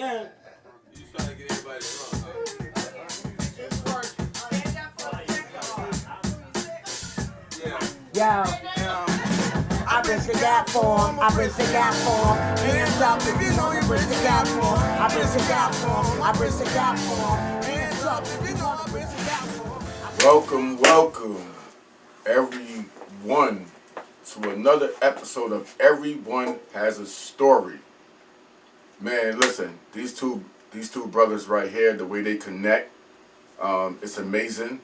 again. You trying to get everybody drunk, huh? It's working. Yeah. Yo, I bridge the gap for him. I bridge the gap for him. Hands up if you know you bridge the gap for him. I bridge the gap for him. I bridge the gap for him. Hands up if you know I bridge the gap for him. Welcome, everyone, to another episode of Everyone Has a Story. Man, listen, these two brothers right here, the way they connect, it's amazing.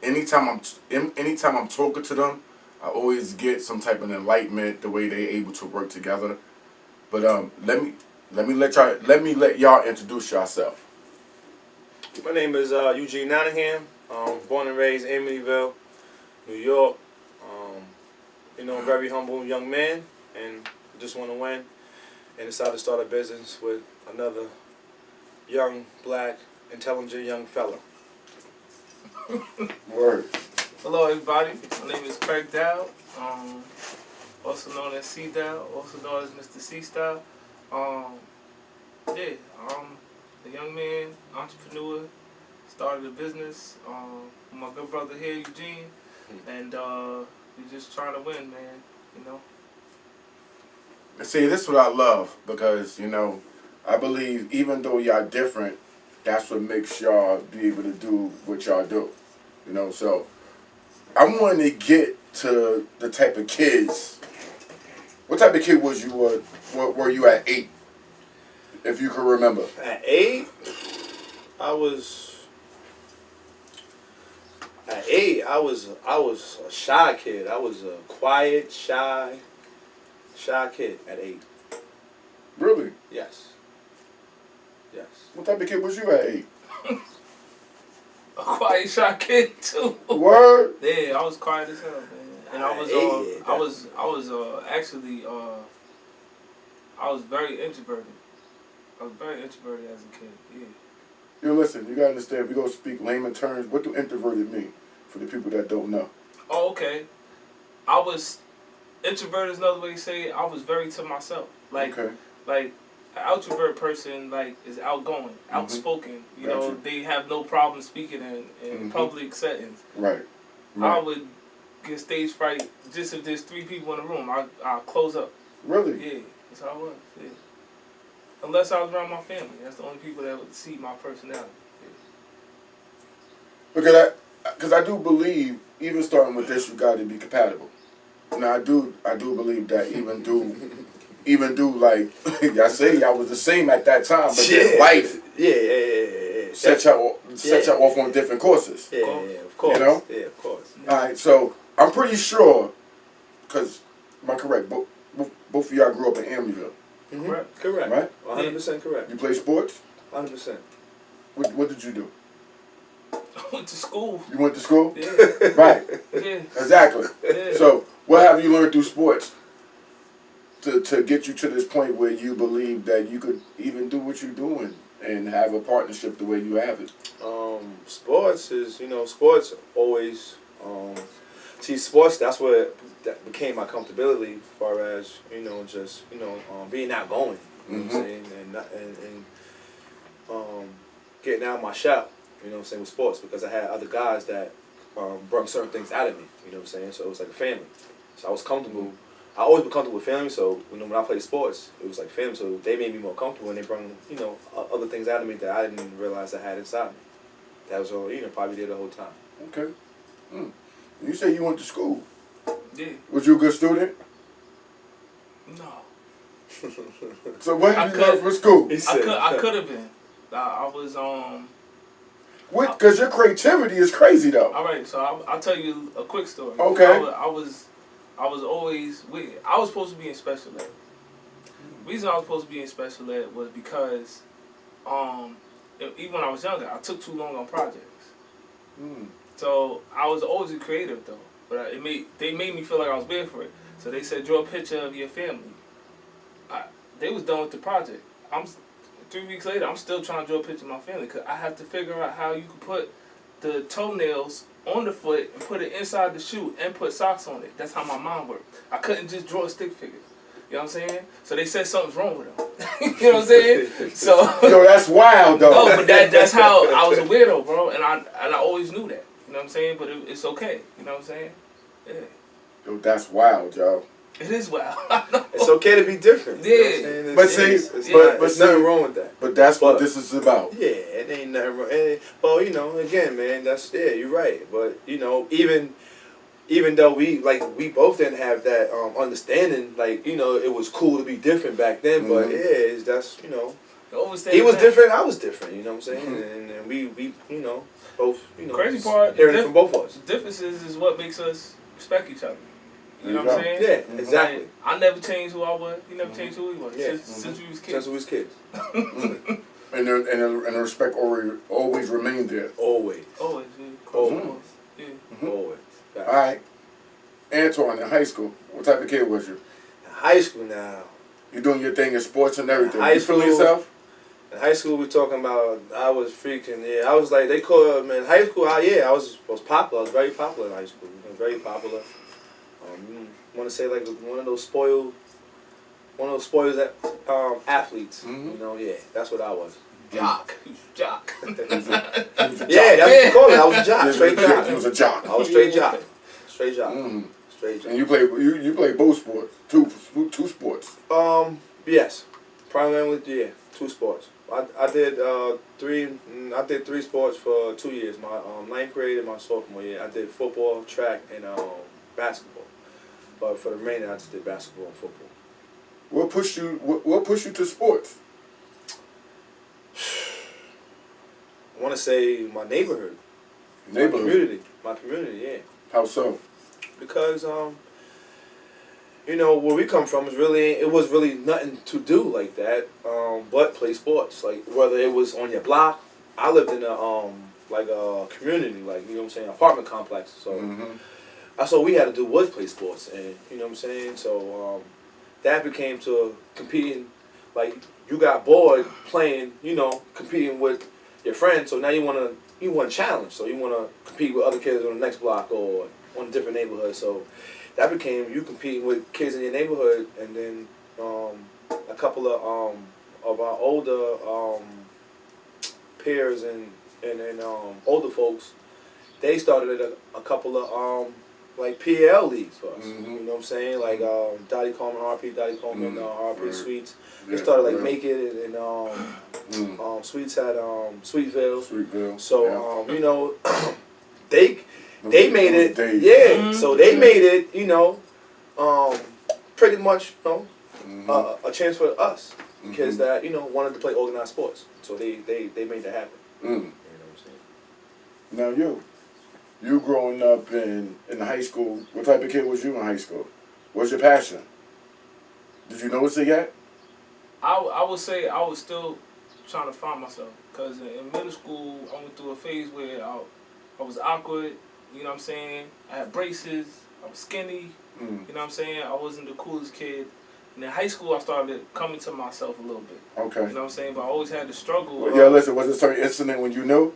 Anytime I'm talking to them, I always get some type of enlightenment the way they're able to work together. But let me let y'all introduce yourself. My name is Eugene, Nottingham. Born and raised in Amityville, New York. Very humble young man, and just want to win. And decided to start a business with another young, black, intelligent young fella. Word. Hello, everybody. My name is Craig Dowd, also known as C Dowd, also known as Mr. C Style. I'm a young man, entrepreneur, started a business with my good brother here, Eugene, and we're just trying to win, man. See, this is what I love because, I believe even though y'all different, that's what makes y'all be able to do what y'all do. So I wanted to get to the type of kids. What type of kid was you? Were you at 8? If you can remember. At 8, I was a shy kid. I was a quiet, shy kid at 8. Really? Yes. What type of kid was you at 8? A quiet, shy kid too. Word? Yeah, I was quiet as hell, man. And I was very introverted. I was very introverted as a kid. Yeah. Yo, listen, you gotta understand. We gonna speak layman terms. What do introverted mean for the people that don't know? Oh, okay. I was introverted is another way to say it. I was very to myself. Like an outrovert person is outgoing, outspoken. You know, they have no problem speaking in public settings. Right. I would get stage fright just if there's 3 people in the room. I'll close up. Really? Yeah, that's how I was. Yeah. Unless I was around my family. That's the only people that would see my personality. Yeah. Because I do believe, even starting with this, you got to be compatible. Now I do believe that even do like y'all say y'all was the same at that time, but then life set y'all off on different courses. Yeah, of course. Yeah, of course. All right, so I'm pretty sure, because am I correct? Both of y'all grew up in Amityville. Correct. Right? 100% correct. You play sports? 100%. What did you do? I went to school. You went to school? Yeah. Right. Yeah. Exactly. Yeah. So what have you learned through sports to get you to this point where you believe that you could even do what you're doing and have a partnership the way you have it? Sports is, sports always, sports, that's what that became my comfortability as far as, being outgoing, you know what I'm saying, and getting out of my shell, with sports, because I had other guys that brought certain things out of me, you know what I'm saying, so it was like a family. So I was comfortable. I always been comfortable with family, so when I played sports, it was like family, so they made me more comfortable and they brought, other things out of me that I didn't realize I had inside me. That was all, probably there the whole time. Okay. You say you went to school. Yeah. Was you a good student? No. So what did you learn from school? I could have been. I was Because your creativity is crazy though. All right, so I'll tell you a quick story. Okay. I was supposed to be in special ed. The reason I was supposed to be in special ed was because even when I was younger, I took too long on projects. So I was always a creative though, but they made me feel like I was bad for it. So they said, draw a picture of your family. They was done with the project. 3 weeks later, I'm still trying to draw a picture of my family because I have to figure out how you can put the toenails on the foot and put it inside the shoe and put socks on it. That's how my mind worked. I couldn't just draw a stick figure. You know what I'm saying? So they said something's wrong with him. You know what I'm saying? So Yo, that's wild, though. no, but that's how I was a weirdo, bro, and I always knew that. You know what I'm saying? But it's okay. You know what I'm saying? Yeah. Yo, that's wild, yo. It is wild. It's okay to be different. Yeah. You know what I'm saying? But see, There's see, nothing wrong with that. But that's what this is about. Yeah, it ain't nothing wrong. Well, you know, again, man, you're right. But you know, even though we both didn't have that understanding, like, you know, it was cool to be different back then. But that's, you know, he was different, I was different. You know what I'm saying? And we you know, both, you know, crazy part, hearing it from both of us. The differences is what makes us respect each other. You know There what you I'm saying? Yeah, exactly. Like, I never changed who I was. He never changed who he was. Yeah. Since we was kids. Since we was kids. And the respect always remained there. Always. Always, yeah. Always. Yeah. Always. All right. Antoine, in high school, what type of kid was you? In high school now. You doing your thing in sports and everything. High You feel school- yourself? In high school, we talking about, I was freaking, I was like, they call me in high school, I was popular. I was very popular in high school. I was very popular. I want to say like one of those spoiled athletes. You know, yeah, that's what I was. Jock. He was a jock. Yeah, that's what you call it. I was a jock, straight jock. You was a jock. I was straight jock. Straight jock. Straight jock. And you play both sports, two sports. Yes, primarily, yeah, 2 sports. I did 3 sports for 2 years. My 9th grade and my sophomore year, I did football, track, and basketball. But for the remainder, I just did basketball and football. What pushed you to sports? I want to say my neighborhood, my community, yeah. How so? Because you know, where we come from it was really nothing to do like that, but play sports. Like whether it was on your block, I lived in a community, like, you know what I'm saying, apartment complex. So that's all we had to do was play sports, and you know what I'm saying. So that became to competing. Like you got bored playing, you know, competing with your friends. So now you want to challenge. So you want to compete with other kids on the next block or on a different neighborhood. So that became you competing with kids in your neighborhood, and then a couple of our older peers and older folks, they started a couple of like PL leagues for us. You know what I'm saying? Like Dowd Coleman RP Suites. They started like Make It, and Suites had Sweetville. So you know, they made it. Yeah. So they made it. You know, pretty much, you know, a chance for us, kids that, you know, wanted to play organized sports. So they made that happen. You know what I'm saying? Now you growing up in high school, what type of kid was you in high school? What's your passion? Did you notice it yet? I would say I was still trying to find myself, because in middle school I went through a phase where I was awkward. You know what I'm saying? I had braces. I was skinny. You know what I'm saying? I wasn't the coolest kid. And in high school, I started coming to myself a little bit. Okay. You know what I'm saying? But I always had the struggle. Well, yeah, listen, was there a certain incident when you knew?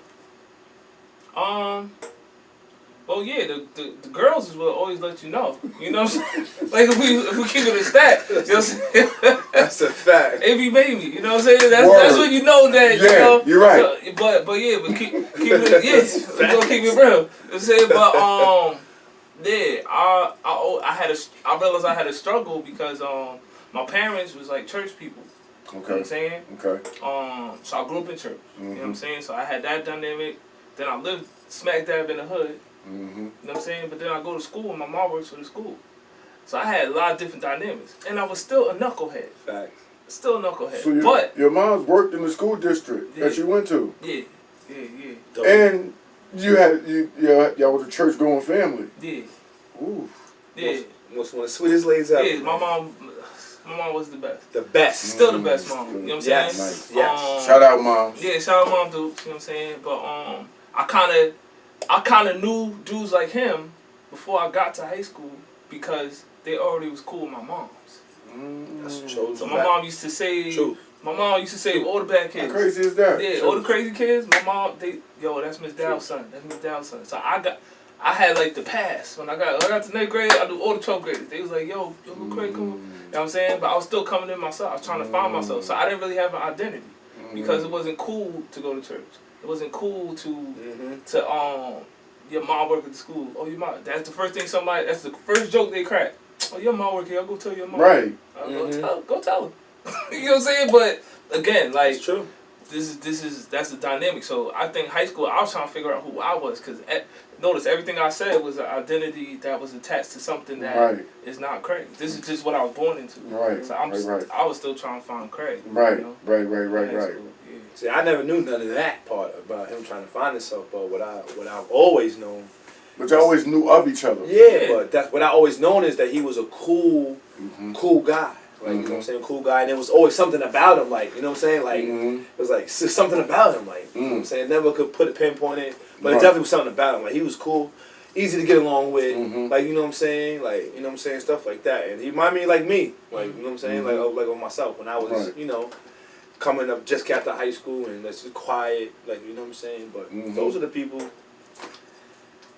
Well, yeah, the girls is what always let you know. You know what I'm saying? Like, if we keep it a stat, you know what I'm saying? That's a fact. It be baby, you know what I'm saying? That's when you know that, you know. You're right. But keep it, yes, we're gonna keep it real. You know what I'm saying? But, yeah, I realized I had a struggle because, my parents was like church people. Okay. You know what I'm saying? Okay. So I grew up in church. You know what I'm saying? So I had that dynamic. Then I lived smack dab in the hood. You know what I'm saying? But then I go to school and my mom works for the school. So I had a lot of different dynamics. And I was still a knucklehead. Facts. Still a knucklehead. So but your mom's worked in the school district that you went to. Yeah. And y'all was a church going family. Yeah. Ooh. Yeah. Most one of the sweetest ladies ever. Yeah, my mom was the best. The best. Still the best mom. You know what I'm saying? Yes. Yes. Shout out, moms. Yeah, shout out mom dudes, you know what I'm saying? But I kinda knew dudes like him before I got to high school because they already was cool with my moms. That's true. So my mom used to save all the bad kids. How crazy is that? Yeah, all the crazy kids, my mom, that's Miss Dowd's son. That's Miss Dowd's son. So I I had like the pass when I got to 9th grade. I do all the 12th grades. They was like, yo, Craig, come on. You know what I'm saying? But I was still coming in myself. I was trying to find myself. So I didn't really have an identity because it wasn't cool to go to church. It wasn't cool to your mom work at the school. Oh, your mom. That's the first thing that's the first joke they crack. Oh, your mom work here. I'll go tell your mom. Right. Go tell her. You know what I'm saying? But again, like, It's true. that's the dynamic. So I think high school, I was trying to figure out who I was because notice everything I said was an identity that was attached to something that is not Craig. This is just what I was born into. Right. So I was still trying to find Craig. Right. You know? Right. Yeah. See, I never knew none of that part about him trying to find himself, but what I've always known. But you always knew of each other. Yeah, but that's what I always known is that he was a cool guy. Like, you know what I'm saying, cool guy, and there was always something about him, like, you know what I'm saying, like, it was like something about him, like, you know what I'm saying, never could pinpoint it, but it definitely was something about him, like, he was cool, easy to get along with, like, you know what I'm saying, like, you know what I'm saying, stuff like that, and he reminded me like me, like, you know what I'm saying, like of myself, when I was, you know, coming up just after high school, and that's just quiet, like, you know what I'm saying, but those are the people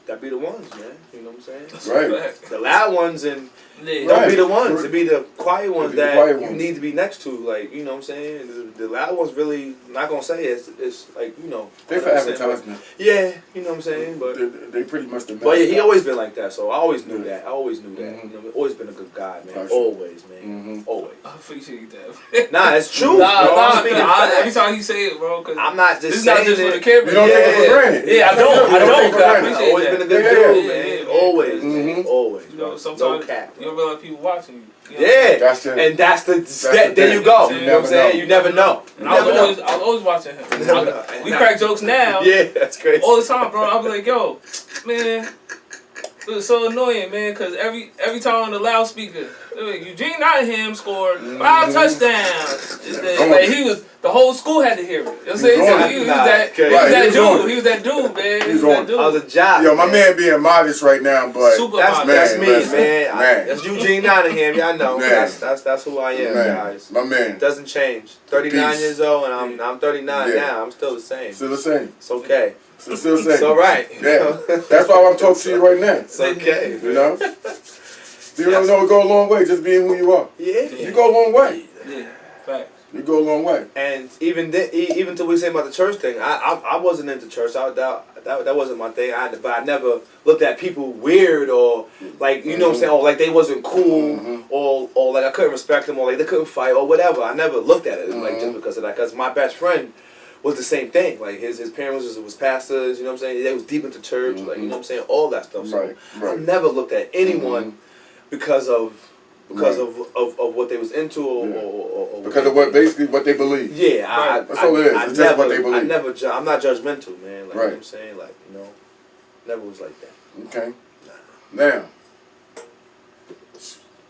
that be the ones, man, you know what I'm saying, Right. the loud ones, and Yeah. don't be the ones. It be the quiet ones Be the that quiet you ones. need to be next to. Like, you know what I'm saying? The loud ones really, I'm not going to say it's like, you know. They for advertisement. Yeah, you know what I'm saying? But They pretty much the but yeah, he mascot. always been like that. So I always knew that. I always knew that. You know, always been a good guy, man. For sure. Always, man. Always. I appreciate that. Nah, it's true. Nah, bro. I'm speaking facts. every time you say it, bro, because I'm not just this is saying not just it. for the camera. You don't take it for granted. Yeah, I don't. You don't take it for I granted. appreciate Always that. been a good Yeah, dude, yeah, man. yeah, Always, Mhm. man. Always. You know, No sometimes cap. you don't realize people watching you. You know? Yeah, That's it. and that's the the there you thing. go. You You know what I'm saying? know. You never know. You And I never know. was always watching him. Never know. We crack jokes now. Yeah, that's crazy. All the time, bro. I be like, yo, man, it was so annoying, man, because every time on the loudspeaker, Eugene Nottingham scored 5 touchdowns. Like, the whole school had to hear it. You know what I'm saying? So he was that dude. He was that dude, man. He was that dude. I was a job. Yo, my man being modest right now, but Super That's modest. that's me, listen, man. That's Eugene Nottingham. Y'all know. Man. That's who I am, man, guys. my man, It doesn't change. 39 Peace. years old, and I'm 39 Yeah. now. I'm still the same. still the same. It's okay. Still the same. It's all right. Yeah, that's why I'm talking to you right now. It's okay. You know, you don't know it go a long way just being who you are. Yeah. You go a long way. Yeah, facts. You go a long way. And even till we say about the church thing, I wasn't into church. That wasn't my thing. But I never looked at people weird or like, you know what I'm saying, or like they wasn't cool or like I couldn't respect them or like they couldn't fight or whatever. I never looked at it like just because of that. Because my best friend was the same thing. Like his parents was pastors. You know what I'm saying. They was deep into church. Like, you know what I'm saying, all that stuff. So Right. I never looked at anyone because of what they was into or Because of what basically what they believe. yeah, That's all it is. It's just what they believe. I'm not judgmental, man. Like, you know Right. what I'm saying? Like, you know, never was like that. Okay. Now,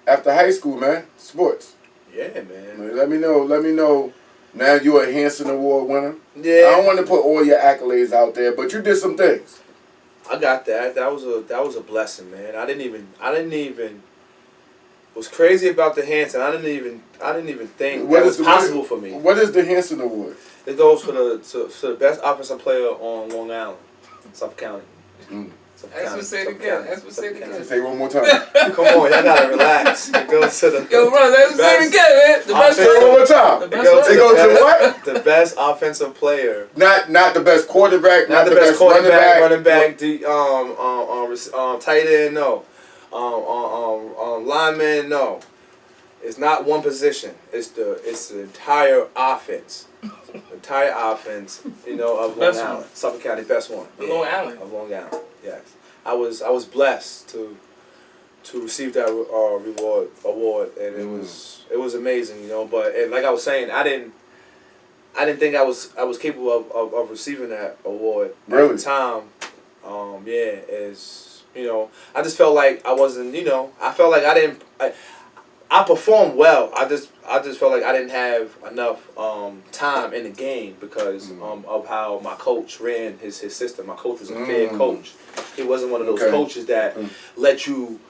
after high school, man, sports. Yeah, man. Let me know. Now you're a Hanson Award winner. I Yeah, don't want to put all your accolades out there, but you did some things. I got that. That was a blessing, man. I didn't even. What's crazy about the Hanson? I didn't even think that was possible for me. What is the Hanson Award? It goes for the best offensive player on Long Island, Suffolk County. Suffolk That's County, what say it Suffolk again. County, That's what say it Suffolk again. County. Say it one more time. Come on, y'all gotta relax. It goes to the Yo, bro, that's what say it again, man. The best Say it one player. more time. The It best goes player. It goes to what? the best offensive player. Not the best quarterback, Not the best quarterback, running back, the tight end, no. Lineman, no. It's not one position. It's the entire offense. Entire offense, you know, of Long Best one. Island. Suffolk County, best one. Long Island. Of Long Island, yes. I was blessed to receive that award, and it was amazing, you know. But like I was saying, I didn't think I was capable of receiving that award Really? at the time. You know, I just felt like I wasn't, you know, I felt like I performed well. I just felt like I didn't have enough time in the game because of how my coach ran his system. My coach was a fair coach. He wasn't one of those coaches that let you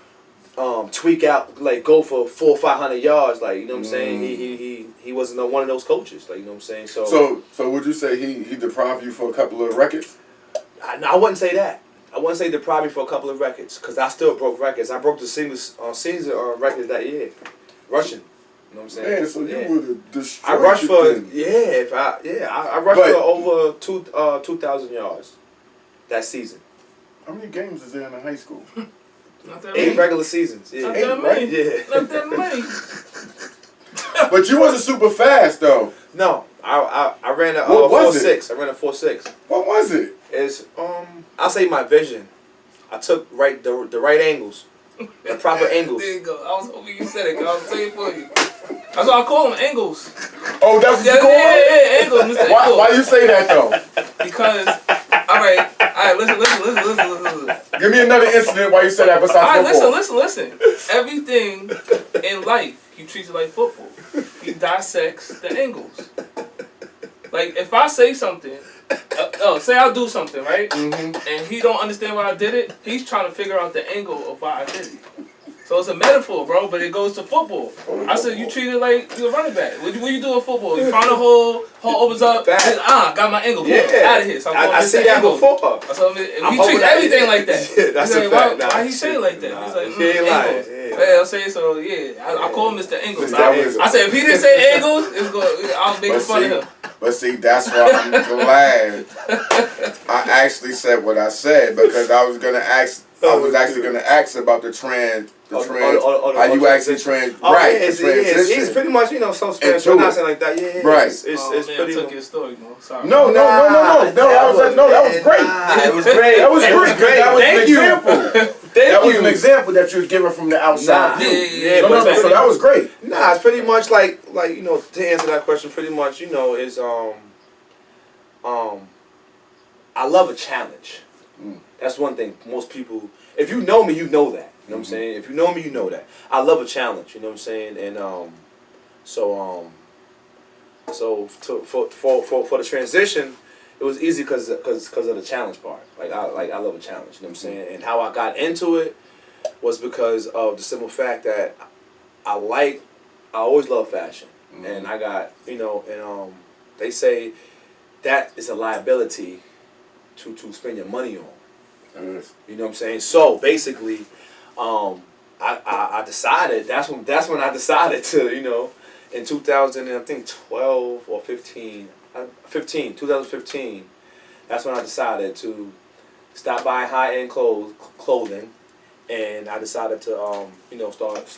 tweak out, like go for 400 or 500 yards. Like, you know what I'm saying? He wasn't one of those coaches. Like, you know what I'm saying? So would you say he deprived you for a couple of records? I wouldn't say that. I wouldn't say deprived me for a couple of records, because I still broke records. I broke the season record that year, rushing. You know what I'm saying? Man, so you would have destroyed. I rushed for thing. I rushed for over 2,000 yards that season. How many games is there in high school? Not that 8 many. regular seasons. Yeah. Not that many. Yeah. Not that many. But you wasn't super fast though. No, I ran a What was 4.6. I ran a 4.6. What was it? It's I'll say my vision. I took the right angles, the proper angles. There you go. I was hoping you said it, 'cause I was saying for you. That's why I call them angles. Oh, that's what Yeah, you call yeah, it? yeah, angles, Mr. Why Angles. you say that though? Because, all right, listen. Give me another incident why you say that All besides right, football. listen. Everything in life, you treat it like football. He dissects the angles. Like, if I say something, say I do something, right? Mm-hmm. And he don't understand why I did it, he's trying to figure out the angle of why I did it. So it's a metaphor, bro, but it goes to football. I said, you treat it like you're a running back. What you do in football? You find a hole opens up, got my angle, out of here. So I see that before. So we treat everything like that. Yeah, that's He's a like, fact. why he say it like that? He's like, he ain't lying. angles. Yeah. Yeah, I'm saying, so yeah, I call him Mr. Angles. That I said, if he didn't say angles, I'll make fun of him. But see, that's why I'm glad I actually said what I said, because I was actually gonna ask about the trend. How you actually trend? Right, the transition. It's pretty much, some Spanish Into pronouncing like that. Yeah, right. It's Man, pretty. I took your story, bro. Sorry. No, that was great. It was great. That was great. That was an Thank you. example. Thank That was you. an example that you was given from the outside. Nah. view. Yeah, No, so that was great. Nah, it's pretty much like to answer that question, pretty much is I love a challenge. That's one thing. Most people, if you know me, you know that. You know what I'm saying? If you know me, you know that. I love a challenge. You know what I'm saying? And so for the transition, it was easy because of the challenge part. I love a challenge. You know what I'm saying? And how I got into it was because of the simple fact that I always love fashion, and I got they say that is a liability to spend your money on. You know what I'm saying? So basically, I decided that's when I decided to in 2012 or 2015. That's when I decided to stop buying high-end clothing, and I decided to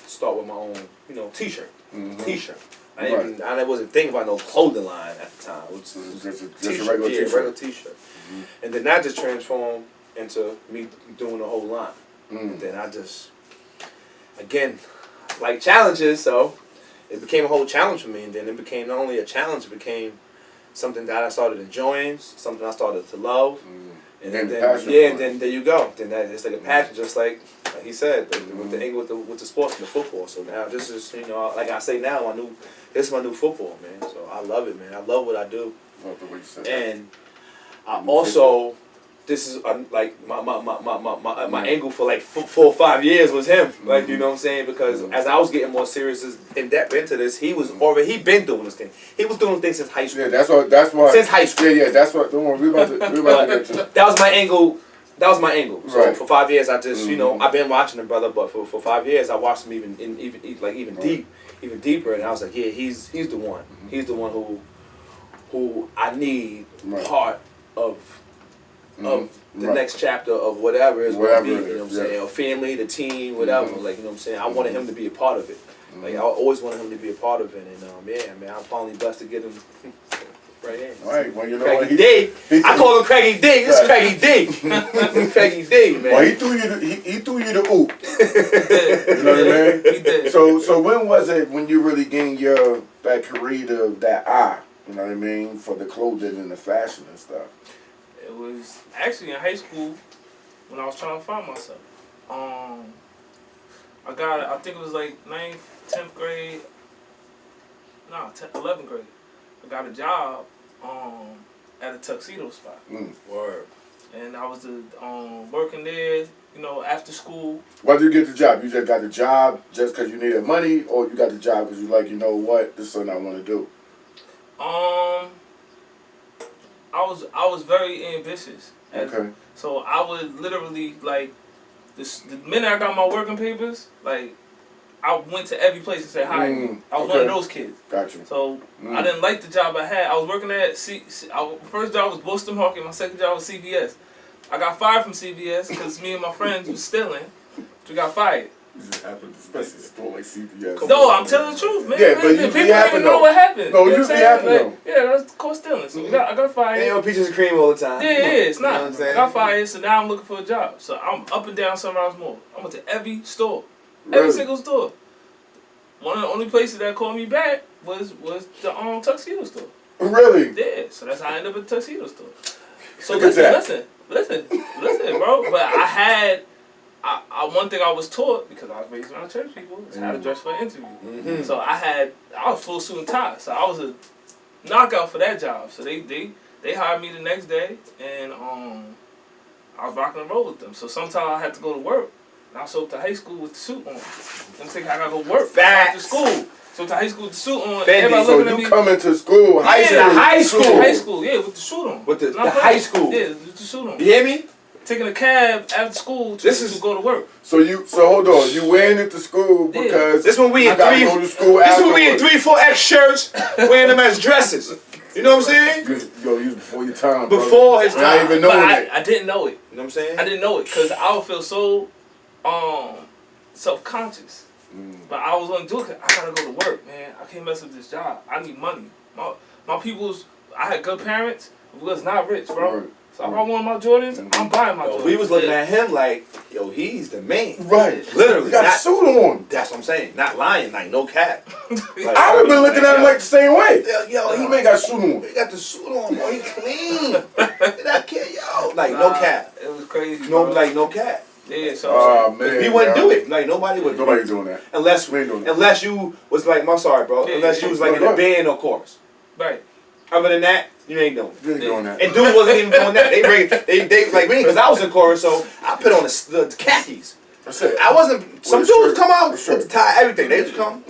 start with my own t-shirt. T-shirt. I wasn't thinking about no clothing line at the time. It was Just a t-shirt, regular t-shirt. regular t-shirt. And then that just transformed into me doing the whole line. And then I just, again, like challenges, so it became a whole challenge for me. And then it became not only a challenge, it became something that I started enjoying, something I started to love. And then then there you go. Then it's like a passion, just like he said, with the sports and the football. So now this is, like I say now, this is my new football, man. So I love it, man. I love what I do. Love the way you said And I also, this is like my angle for like 4 or 5 years was him. Like, you know what I'm saying? Because as I was getting more serious in depth into this, he been doing this thing. He was doing things since high school. Yeah, that's why. Since high school. Yeah, that's what. Don't worry, we about to get to. That was my angle. So Right. for 5 years, I just I've been watching him, brother. But for 5 years, I watched him even deeper, and I was like, yeah, he's the one. He's the one who I need part of the next chapter of whatever is going to be. You know what I'm saying? Or family, the team, whatever. Like, you know what I'm saying? I wanted him to be a part of it. Like, I always wanted him to be a part of it, and man, I'm finally blessed to get him. Right here. All right, well, you know Craigie what? D. I call him Craigie D. This is Craigie D. Craigie D, man. Well, he threw you the oop. You know what I mean? He did. So when was it when you really gained that career to that eye? You know what I mean? For the clothing and the fashion and stuff. It was actually in high school when I was trying to find myself. I think it was like 9th, 10th grade. No, 11th grade. I got a job at a tuxedo spot. Word. And I was working there, after school. Why did you get the job? You just got the job just because you needed money, or you got the job because you like, you know what, this is something I want to do? I was very ambitious. Okay. So I would literally like the minute I got my working papers, like I went to every place and said hi. I was one of those kids. Gotcha. So I didn't like the job I had. I was working at first job was Boston Market. My second job was CVS. I got fired from CVS because me and my friends was stealing. We got fired. This happened, especially a store like CVS. No, I'm telling the truth, man. Yeah, but you people be didn't happy even know though. what happened. No, you know you what be I'm happy saying? though. Like, yeah, that's called stealing. So I got fired. They on peaches and cream all the time. Yeah, it's not. You know what I'm saying? I got fired, so now I'm looking for a job. So I'm up and down Sunrise Mall. I went to every store, every Really? single store. One of the only places that called me back was the tuxedo store. Really? Yeah, so that's how I ended up at the tuxedo store. So Look at listen, that. bro. But I had, one thing I was taught because I was raised around church people is how to dress for an interview. So I was full suit and tie, so I was a knockout for that job. So they hired me the next day, and I was rocking and roll with them. So sometimes I had to go to work. And I was up to high school with the suit on. I'm thinking I gotta go work after school. So to high school with the suit on. Everybody So looking at me. you coming to school, high school? high school. High school, yeah, with the suit on. With the Not high playing. school. Yeah, with the suit on. You hear me? Taking a cab after school to go to work. So hold on, you wearing it to school because This when we you in gotta go to school This when we in afterwards. 3-4X shirts, wearing them as dresses. You know what I'm saying? Yo, you was before your time, bro. Before his I ain't time. even But knowing it. I didn't know it. You know what I'm saying? I didn't know it because I would feel so self-conscious. But I was gonna do it 'cause I gotta go to work, man. I can't mess up this job. I need money. My people's, I had good parents. We was not rich, bro. Right. So if I want my Jordans, I'm buying my Jordans. We was looking at him like, yo, he's the man. Right. Literally. You got a not- suit on. That's what I'm saying. Not lying, like no cap. Like, I would have been looking at him like the same way. yo, He may got a suit on. he got the suit on, boy. He clean. That kid, yo. Like no cap. It was crazy. No, bro. like no cap. Yeah, so Oh man. We wouldn't yo. do it. Like nobody would. Nobody doing that. Unless We ain't doing that. unless you was like, I'm sorry, bro. Yeah, Unless you was like in no, a band or chorus. right. Other than that, you ain't doing it. You ain't doing that. And dude wasn't even doing that. They like me because I was in chorus, so I put on the khakis. That's it. I wasn't. Some With a dudes shirt. come out With a shirt. with the tie, everything. They just come,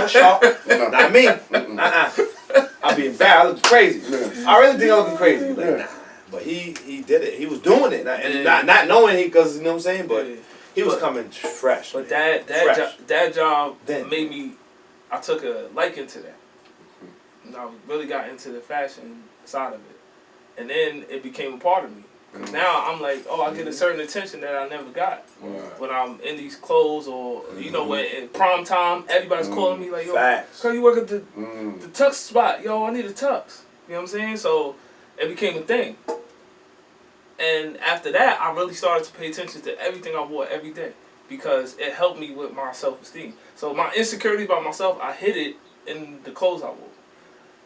sharp. No. Not me. I'll be embarrassed. I look crazy. Yeah. I really think I look crazy. Like, Yeah. nah. But he did it. He was doing it, and not knowing he, because you know what I'm saying. But Yeah. he was coming fresh. But man. Fresh. that job Then. made me. I took a liking to that. And I really got into the fashion side of it, and then it became a part of me. Cause now I'm like, oh, I get a certain attention that I never got when I'm in these clothes, or you know, when in prom time, everybody's calling me like, yo, Facts. girl, you work at the tux spot, yo, I need a tux. You know what I'm saying? So it became a thing. And after that, I really started to pay attention to everything I wore every day because it helped me with my self-esteem. So my insecurity about myself, I hid it in the clothes I wore.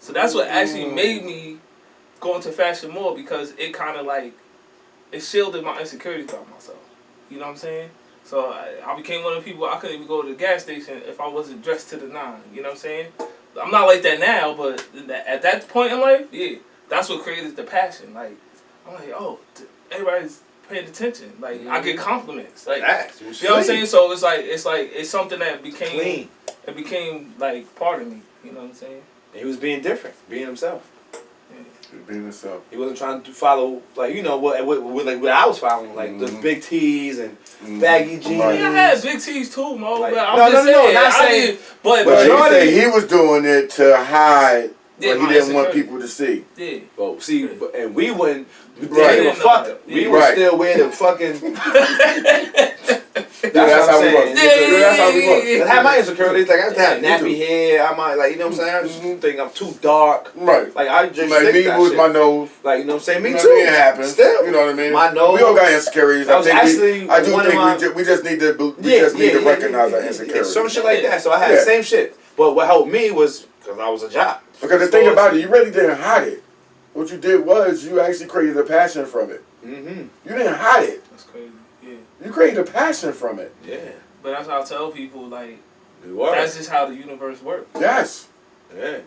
So that's what actually made me go into fashion more, because it kind of like, it shielded my insecurities about myself. You know what I'm saying? So I became one of the people, I couldn't even go to the gas station if I wasn't dressed to the nine. You know what I'm saying? I'm not like that now, but at that point in life, yeah, that's what created the passion. Like, I'm like, oh, everybody's paying attention. Like, I get compliments. Like, Facts. you know what I'm saying? So it's something that became Clean. It became like part of me. You know what I'm saying? And he was being different, being himself. Being himself. He wasn't trying to follow, like, you know, what I was following, like the big tees and baggy jeans. Right. Yeah, I had big T's too, Mo. Like, but I'm no, just no, no, saying, not I saying- did, but But he majority- said he was doing it to hide Yeah, what he my didn't want insecurity. people to see. yeah. Well, see, and we wouldn't. We Right. didn't give a fuck. We Yeah. would Right. still wear the fucking. That's what I'm how we saying. was. Yeah, that's how we was. I have my insecurities. Like I have to have Yeah, me nappy too. hair. I might, like, you know what I'm saying. I just think I'm too dark. Right. Like I just Like think me that with shit. my nose. Like, you know what I'm saying. Me You know too. what I mean? It happens. Still. You know what I mean? My nose. We all got insecurities. That was I actually do one of think my- we just need to recognize our insecurities. Some shit like that. So I had Yeah. the same shit. But what helped me was because I was a job. Because the thing about it, you really didn't hide it. What you did was you actually created a passion from it. Mm-hmm. You didn't hide it. That's crazy. Yeah. You created a passion from it. Yeah. But that's how I tell people, like, We were. that's just how the universe works. Yes. Yeah.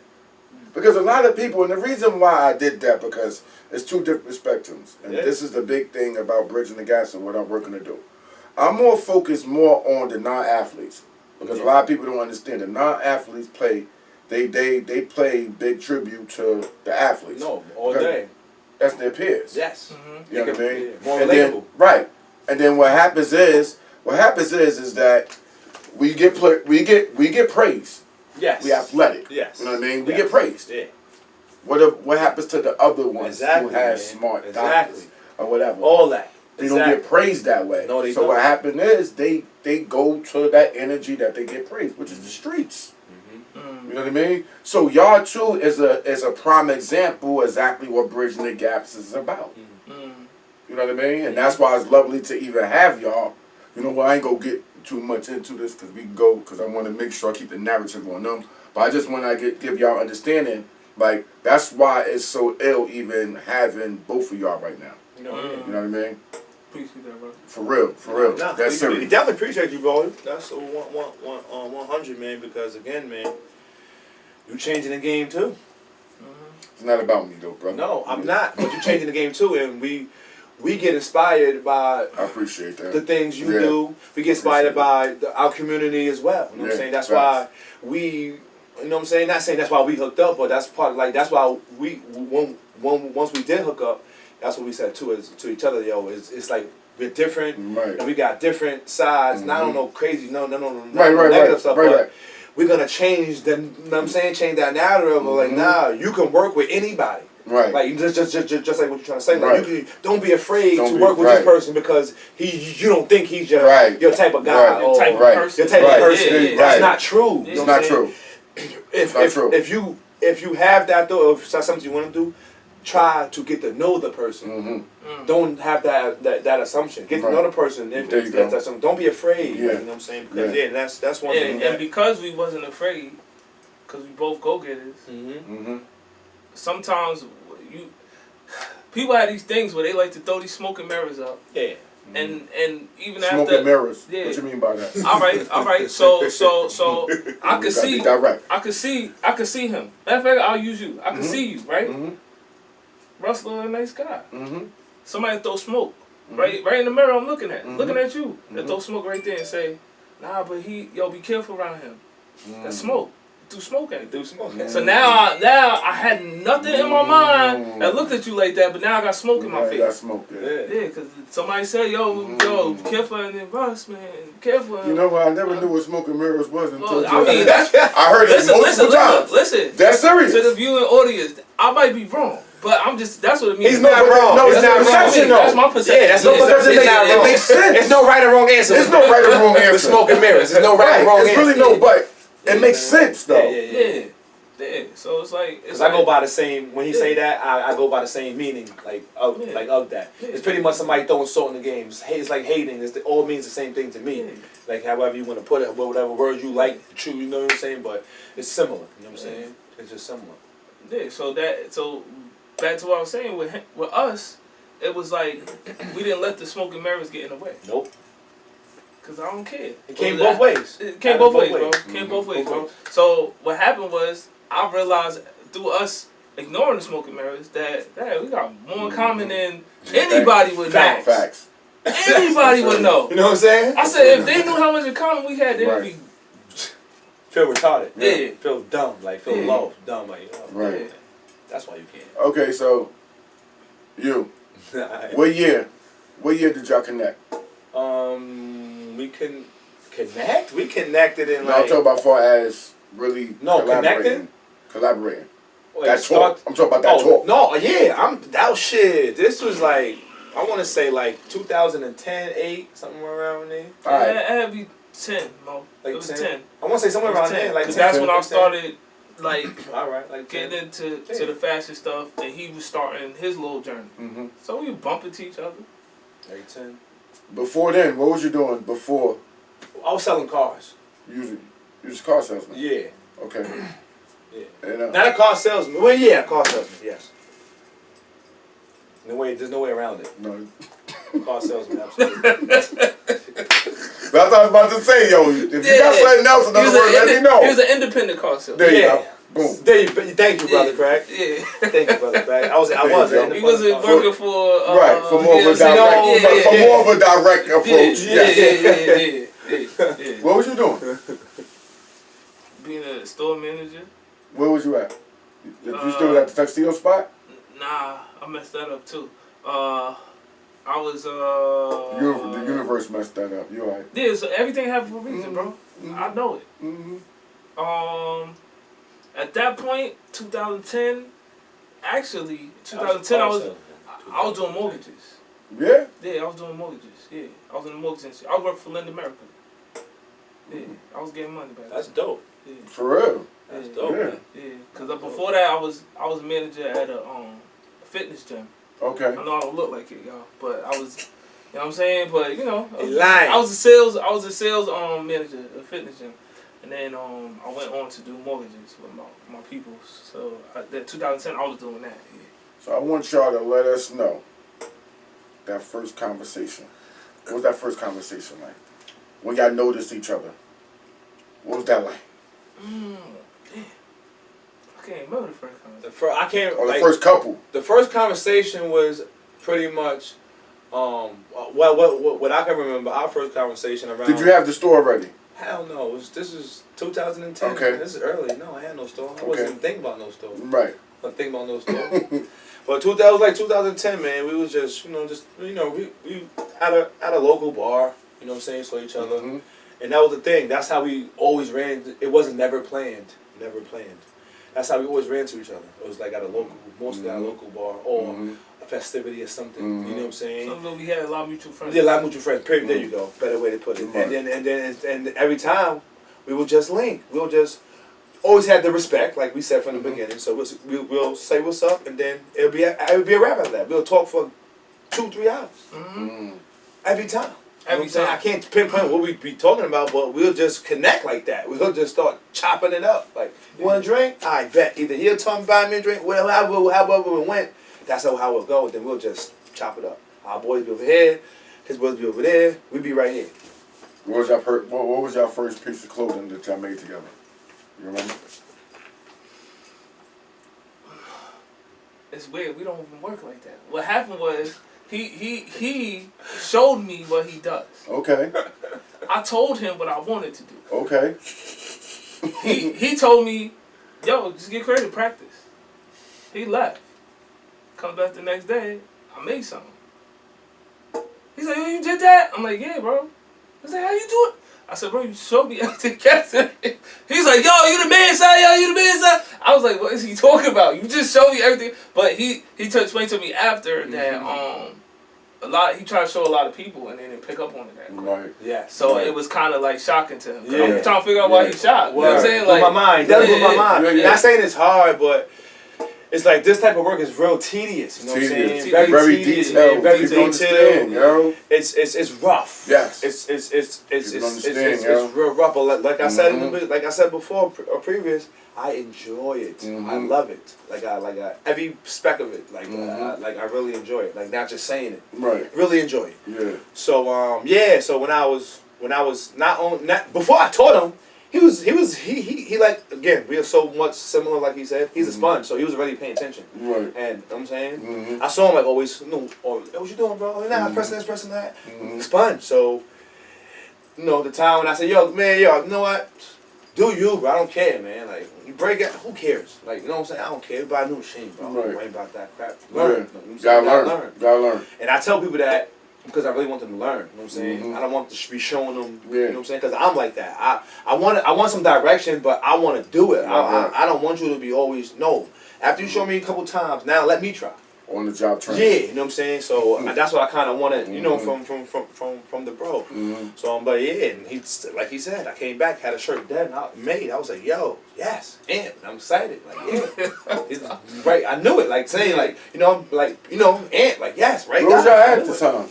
Because a lot of people, and the reason why I did that, because it's two different spectrums. And Yeah. this is the big thing about bridging the gaps and what I'm working to do. I'm more focused more on the non-athletes. Because a lot of people don't understand the non-athletes play, they play big tribute to the athletes. No, all Because- day. as their peers. Yes. Mm-hmm. You know what I mean? Yeah, more And then, relatable. right. And then what happens is that we get praised. Yes. We athletic. Yes. You know what I mean? We Yes. get praised. Yeah. What happens to the other ones Exactly, who have man. smart Exactly. doctors or whatever? All that. They don't get praised that way. No, they so don't. what happened is they go to that energy that they get praised, which is the streets. You know what I mean? So y'all too is a prime example exactly what Bridging the Gaps is about. You know what I mean? And that's why it's lovely to even have y'all. You know what? I ain't gonna get too much into this because I want to make sure I keep the narrative on them. But I just want to give y'all understanding. Like that's why it's so ill even having both of y'all right now. You know, You know what I mean? Appreciate that, bro. For real. Nah, That's we serious. definitely appreciate you, bro. That's 100, man. Because again, man, you changing the game too. It's not about me though, brother. No, I'm not. But you changing the game too, and we get inspired by I appreciate that. the things you do. We get inspired by our community as well. You know what I'm saying? That's why we, you know what I'm saying? Not saying that's why we hooked up, but that's part of, like, that's why we, once we did hook up, that's what we said to each other, yo, it's like we're different, and we got different sides, not on no crazy, no negative stuff, but we're gonna change the, you know what I'm saying, change that narrative of like, nah, you can work with anybody. Right. Like just like what you're trying to say. Like Right. you can, don't be afraid Don't to be- work with right. this person because you don't think he's your your type of guy Right. or Your type of Right. person. your type of person. Yeah. That's Right. not true. It's You know It's what not I'm saying? true. If you have that though, if that's something you want to do, try to get to know the person. Don't have that assumption. Get to know the person. If There you go. that's something, don't be afraid. Yeah. You know what I'm saying? Because that's one thing. And because we wasn't afraid, because we both go-getters, sometimes people have these things where they like to throw these smoke and mirrors up. Yeah. And even Smoke after and mirrors. Yeah. What you mean by that? all right. So I could You gotta see be direct. I could see him. Matter of fact, I'll use you. I can see you, right? Russell, a nice guy. Somebody throw smoke. Right in the mirror I'm looking at. Looking at you. They throw smoke right there and say, nah, but be careful around him. That's smoke. Do smoke at it. So now I had nothing in my mind that looked at you like that, but now I got smoke in my face. Got smoke, Yeah, because somebody said, yo, be careful, and then Russ, man, careful. You know what? I never knew what smoke and mirrors was until Well, I mean, that's, I heard it multiple times. listen. That's serious. To the viewing audience, I might be wrong, but that's what it means. He's not wrong. No, He's it's not not wrong. perception, though. That's my perception. Yeah, that's No, because it makes sense. There's no right or wrong answer. There's no right or wrong answer. With smoke and mirrors. There's no right or wrong It's answer. really no but. It makes sense though. Yeah. So it's like Because I go by the same, when he say that, I go by the same meaning, like of that. Yeah. It's pretty much somebody throwing salt in the game. It's like hating. It all means the same thing to me. Yeah. Like however you want to put it, whatever word you like, true, you know what I'm saying? But it's similar, you know what I'm saying? It's just similar. Yeah, so back to what I was saying with us, it was like we didn't let the smoke and mirrors get in the way. Nope. Cause I don't care. It came both ways. It came both ways, bro. Came both ways, bro. So what happened was I realized through us ignoring the smoke and mirrors that we got more in common than anybody would know. Facts. Anybody would know. You know what I'm saying? I said if they knew how much in common we had, they'd Right. be Feel retarded. Yeah. Feel dumb. Like feel Yeah. low. Dumb. Like, Right. Yeah. That's why you can't. Okay, so you. What year did y'all connect? We can connect. We connected in No, I'm like. talking about far as really connecting. Collaborating. Like, That talk. I'm talking about that talk. No, yeah, that shit. This was like, I want to say like 2010, 8, something around there. All right. It had to be 10, Mo. Like It was 10? 10. I want to say somewhere It was around 10. there. Like 'Cause 10, that's when I 10. started like All right, like 10. getting into to the fashion stuff, and he was starting his little journey. So we were bumping to each other. Like 10. Before then, what was you doing before I was selling cars. you was a car salesman? Yeah. Okay. Yeah. And, Not a car salesman. Well, yeah, a car salesman. Yes. There's no way around it. no. Car salesman, absolutely. That's what I was about to say, yo. If you got something else, in other words, let me know. He was an independent car salesman. There you Yeah. go. Boom. Thank you, brother Craig. Yeah. Thank you, brother Craig. I was. There He wasn't working for Right, for more of a direct, for more of a direct approach. Yeah. What was you doing? Being a store manager. Where was you at? You still at the tuxedo spot? Nah, I messed that up too. I was The universe messed that up. You alright? Yeah, so everything happened for a reason, bro. I know it. At that point, 2010. Actually, 2010, I was doing mortgages. Yeah. Yeah, I was doing mortgages. Yeah, I was in the mortgage industry. I worked for Lend America. Yeah, I was getting money back. That's dope. Yeah. For real. That's Yeah. dope. Yeah. Man. Yeah, because before that, I was a manager at a fitness gym. Okay. I know I don't look like it, y'all, but I was, you know what I'm saying? But you know, lying. I was a sales manager at a fitness gym, and then I went on to do mortgages with my people. So that 2010, I was doing that. Yeah. So I want y'all to let us know that first conversation. What was that first conversation like? When y'all noticed each other, what was that like? Damn. I can't remember the first time. I can't. Or the like, first couple? The first conversation was pretty much, what I can remember. Our first conversation around. Did you have the store ready? Hell no. This is 2010. Okay. This is early. No, I had no store. I Okay. wasn't even thinking about no store. Right. I wasn't thinking about no store. But that was like 2010, man. We was just, we at a local bar. You know what I'm saying? Saw each other. Mm-hmm. And that was the thing. That's how we always ran. It wasn't never planned. Never planned. That's how we always ran to each other. It was like at a local, mostly at a local bar or a festivity or something. You know what I'm saying? So we had a lot of mutual friends. We did a lot of mutual friends. Period. There you go. Better way to put it. Right. And every time we would just link. We'll just always had the respect, like we said from the beginning. So we'll say what's up, and then it'll be a wrap after that. We'll talk for 2-3 hours every time. Every You know what I'm saying? time. I can't pinpoint what we be talking about, but we'll just connect like that. We'll just start chopping it up. Like, you want a drink? I bet. Either he'll come buy me a drink, however it went, that's how it'll go. Then we'll just chop it up. Our boys be over here, his boys be over there, we be right here. What was your first piece of clothing that y'all made together? You remember? It's weird. We don't even work like that. What happened was he showed me what he does. Okay. I told him what I wanted to do. Okay. He told me, yo, just get credit, practice. He left. Comes back the next day, I made something. He's like, yo, you did that? I'm like, yeah, bro. He's like, how you do it? I said, bro, you showed me everything. He's like, yo, you the man, son. Yo, you the man, son. I was like, what is he talking about? You just showed me everything. But he explained to me after that he tried to show a lot of people and they didn't pick up on it that quick. Right. Yeah. So right. it was kind of like shocking to him. Yeah. I'm trying to figure out why he shot. You know what I'm saying? Blew Like, my mind. That blew my mind. Yeah. Not saying it's hard, but it's like this type of work is real tedious. You know what I'm Tedious. saying? Very tedious, detailed. man. Very People understand, detailed. yo. It's rough. Yes. It's real rough. But like I said like I said before or previous, I enjoy it. I love it. Like I every speck of it. Like I really enjoy it. Like not just saying it. Right. Really enjoy it. Yeah. So So when I was not before I taught him, he like, again, we are so much similar, like he said. He's a sponge, so he was already paying attention. Right. And you know what I'm saying? I saw him like always, what you doing, bro? Pressing this, pressing that. Sponge. So, the time when I said, yo, you know what? Do you, bro? I don't care, man. Like, you break it, who cares? Like, you know what I'm saying? I don't care. Buy a new machine, bro. I'm not worried about that crap. Learn. Gotta learn. And I tell people that because I really want them to learn. You know what I'm saying? I don't want to be showing them. Yeah. You know what I'm saying? Because I'm like that. I want some direction, but I want to do it. I don't want you to be always no. After you show me a couple times, now let me try. On the job training. Yeah, you know what I'm saying. So that's what I kind of wanted. From the bro. So but yeah, and he, like he said, I came back, had a shirt dead made. I was like, yo, yes, and I'm excited. Like yeah, it's right. I knew it. Like saying like and like yes, right. Where was y'all at the time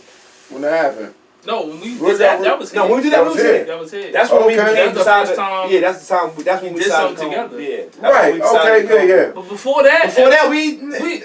when that happened? No, when we did that was no, when we did that, we was here. That was here. That's when we That's became the first time. Yeah, that's the time. That's when we did decided something to come. together. Yeah. Right. Okay. Yeah. But before that, we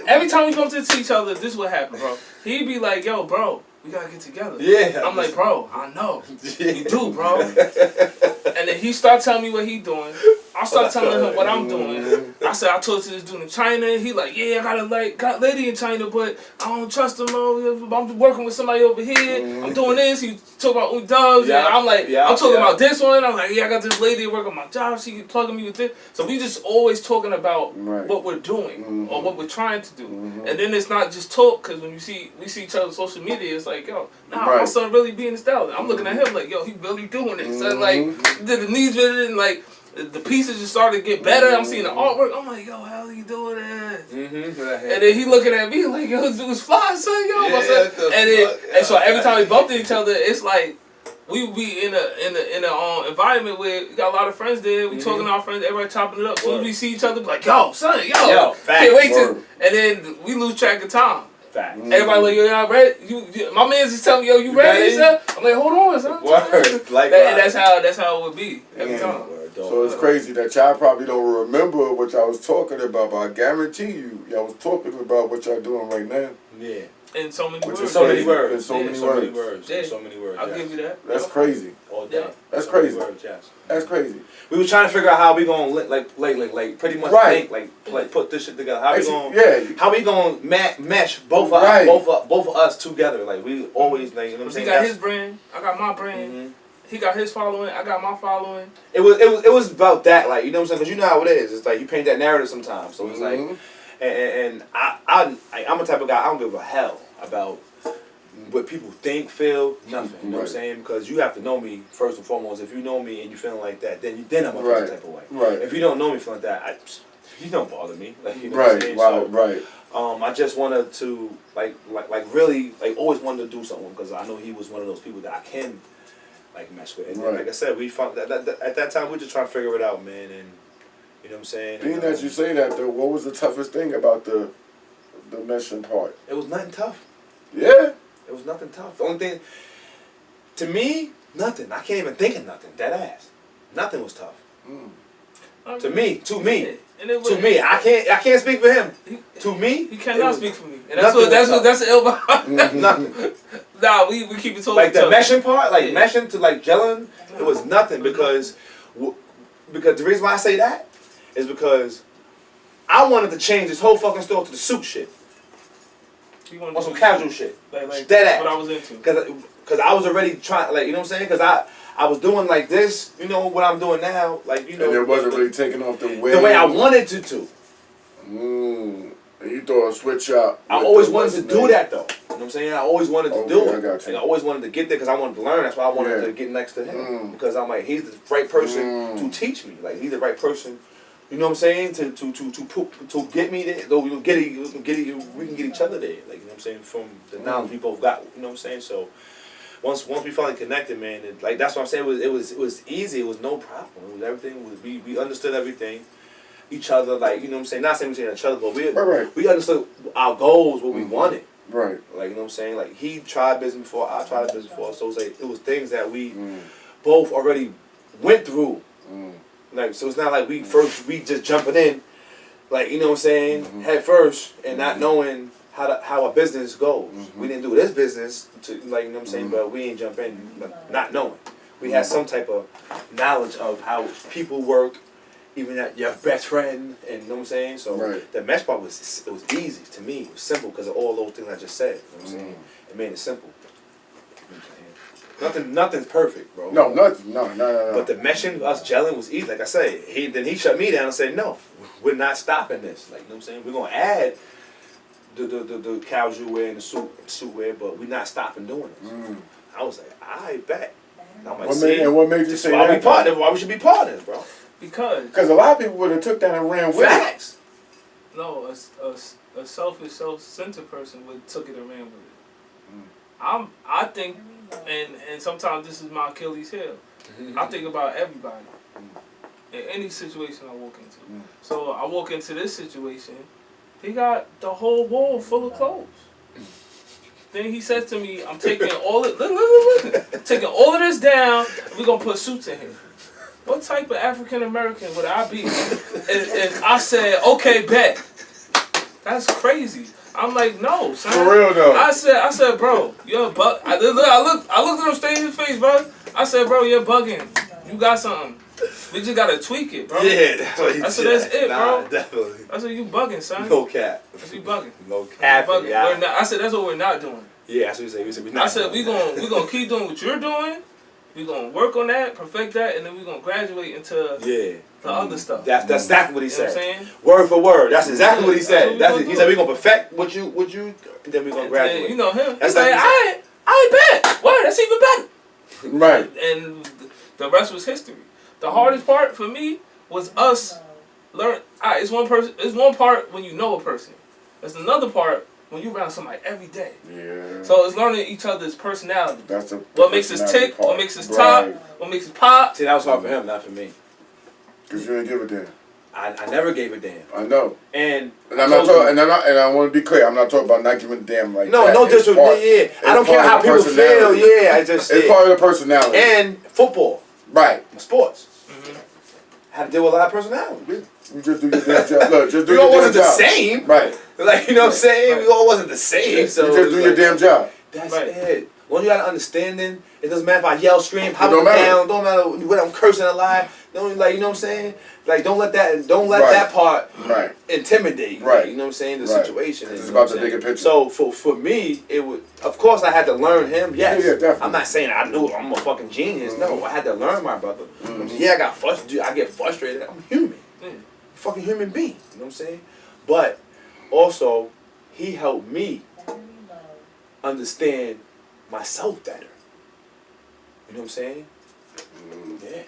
every time we come to see each other, this is what happened, bro. He'd be like, yo, bro, we gotta get together. Yeah. I'm like, bro, I know. You do, bro. And then he start telling me what he doing. I start telling him what I'm doing. I said, I talked to this dude in China. He like, yeah, I got a lady in China, but I don't trust him. I'm working with somebody over here. I'm doing this. He talk about Dubs. Yeah. And I'm like, Yeah. I'm talking Yeah. about this one. I'm like, yeah, I got this lady working my job. She plugging me with this. So we just always talking about Right. what we're doing or what we're trying to do. Mhm. And then it's not just talk, because when we see each other on social media, it's like, yo, nah, my Right. son really being nostalgic. I'm looking at him like, yo, he really doing it. So like, he did the knees with it, and like, the pieces just started to get better. I'm seeing the artwork. I'm like, yo, how are you doing this? And then he looking at me like, yo, this was fly, son, yo. Yeah, Son. the And then, fuck? and so every time we bumped into each other, it's like we be in a environment where we got a lot of friends there. We talking to our friends, everybody chopping it up. So we see each other, be like, yo, son, yo, can't wait to. And then we lose track of time. Fact. Everybody like, yo, y'all ready? My man's just telling me, yo, you ready, son? I'm like, hold on, son. Word. Like And that's how it would be every time. So it's crazy that y'all probably don't remember what y'all was talking about, but I guarantee you, y'all was talking about what y'all doing right now. Yeah. In so many Which words. is So many crazy. words. In so Yeah, many so many words. words. Yeah. So many words. I'll yes. give you that. That's crazy. All day. Yeah. That's So many crazy. words, yes. That's crazy. We were trying to figure out how we gonna like pretty much Right. think like put this shit together. How we gonna Yeah. how we gonna mesh both of Right. both of us together? Like we always like, you know what I'm He saying. got That's- his brand, I got my brand. Mhm. He got his following, I got my following. It was about that, like, you know what I'm saying, because you know how it is. It's like you paint that narrative sometimes. So it's like, and I'm a type of guy, I don't give a hell about what people think, feel, nothing. You know what I'm Right. saying? Because you have to know me first and foremost. If you know me and you feeling like that, then I'm a Right. certain type of way. Right. If you don't know me feeling like that, you don't bother me. Like, you know what I'm Right. saying? Right. So, Right. I just wanted to really always wanted to do something because I know he was one of those people that I can mess with. And then, Right. like I said, we found that at that time we were just trying to figure it out, man. And you know what I'm saying? Being And, that you say that though, what was the toughest thing about the meshing part? it was nothing tough. Yeah. It was nothing tough. The only thing, to me, nothing. I can't even think of nothing. Dead ass. Nothing was tough. To me. And it To me, I can't speak for him. To me, He cannot was- speak for me. And that's the ill behind. nothing. Nah, we keep it totally Like the tough. meshing part, like Yeah. meshing to gelling, it was nothing because the reason why I say that is because I wanted to change this whole fucking store to the suit shit He wanted or to some do casual shit. like Dead ass. what I was into. Cause I was already trying, you know what I'm saying? Cause I was doing like this, you know what I'm doing now, you know. And it wasn't really taking off the way. the way I wanted it to. And you throw a switch up. I always wanted to do that though. You know what I'm saying? I always wanted to do Okay, it. I got you. And I always wanted to get there because I wanted to learn. That's why I wanted Yeah. to get next to him. Because I'm like, he's the right person to teach me. Like he's the right person. You know what I'm saying? To get me there. Though we can get each other there. Like, you know what I'm saying? From the knowledge we both got. You know what I'm saying? So once we finally connected, man, that's what I'm saying. It was easy. It was no problem. It was everything. We understood everything. Each other, like, you know what I'm saying? Not saying we each other, but we understood our goals, what we wanted. Right. Like, you know what I'm saying? Like, he tried business before, I tried business before. So it's like, it was things that we both already went through. Like, so it's not like we just jumping in, like, you know what I'm saying, head first, and not knowing how a business goes. We didn't do this business, you know what I'm saying, but we ain't jump in not knowing. We had some type of knowledge of how people work, even at your best friend, and you know what I'm saying? So the mesh part was easy to me. It was simple because of all those things I just said. You know what I'm saying? It made it simple. You know what I'm saying? Nothing's perfect, bro. No, nothing. No. But the meshing, us gelling was easy. Like I say, he shut me down and said, no, we're not stopping this. Like, you know what I'm saying? We're gonna add the casual wear and the suit wear, but we're not stopping doing this. I was like, I bet. And I'm like, What made you say why that? we partners? Why we should be partners, bro? Because a lot of people would have took that and ran with it. Facts. no, a selfish, self-centered person would took it and ran with it. I think, and sometimes this is my Achilles heel. I think about everybody in any situation I walk into. So I walk into this situation, he got the whole wall full of clothes. Then he says to me, I'm taking all it, look, taking all of this down, and we're gonna put suits in here. What type of African American would I be if I said, okay, bet? That's crazy. I'm like, no, son. For real though. I said, bro, you're bug. I looked at him straight in his face, bro. I said, bro, you're bugging. You got something. We just gotta tweak it, bro. Yeah, that's what he I said, said. that's it, Nah, bro. definitely. I said, you bugging, son. No cap. I said, you bugging. No You cap. bugging. Yeah. We're not, I said, that's what we're not doing. Yeah, that's what he said. He said, I said, we gonna keep doing what you're doing. We gonna work on that, perfect that, and then we gonna graduate into the other stuff. That's exactly what he You know said. what I'm saying? Word for word. That's exactly what he That's said. what we That's gonna it. He do. said, we're going to perfect what you, and then we're going to And graduate. you know him. That's He's like, like I ain't bet. Word, that's even better. Right. And the rest was history. The hardest part for me was us learn. Alright, it's one person. It's one part when you know a person. There's another part when you around somebody every day. Yeah. So it's learning each other's personality. That's the What makes us personality tick? part. What makes us top? Right. What makes us pop? See, that was hard for him, not for me. Cause you didn't give a damn. I never gave a damn. I know. And I'm not talking. And I want to be clear. I'm not talking about not giving a damn like no, that. no It's disrespect. part- Yeah, I don't it's care part how of the people feel. personality. Yeah, I just It's yeah. part of the personality. And football, Right. sports. Had to deal with a lot of personality. You just do your damn job. Look, just do We your all damn wasn't the job. same. Right. Like, you know what I'm saying? We all wasn't the same. So You just do it's your like, damn job. That's Right. it. When you got an understanding, it doesn't matter if I yell, scream, hop don't up matter. down, don't matter when I'm cursing a lie. Don't like, you know what I'm saying? Like, don't let Right. that part Right. intimidate you. Right. You know what I'm saying? The Right. situation. It's you know about what the I'm saying? bigger picture. So for me, it would. Of course, I had to learn him. Yes. Yeah, definitely. I'm not saying I knew I'm a fucking genius. No, I had to learn my brother. Yeah, I got frustrated. I get frustrated. I'm human. Yeah. Fucking human being. You know what I'm saying? But also, he helped me understand myself better. You know what I'm saying? Yeah.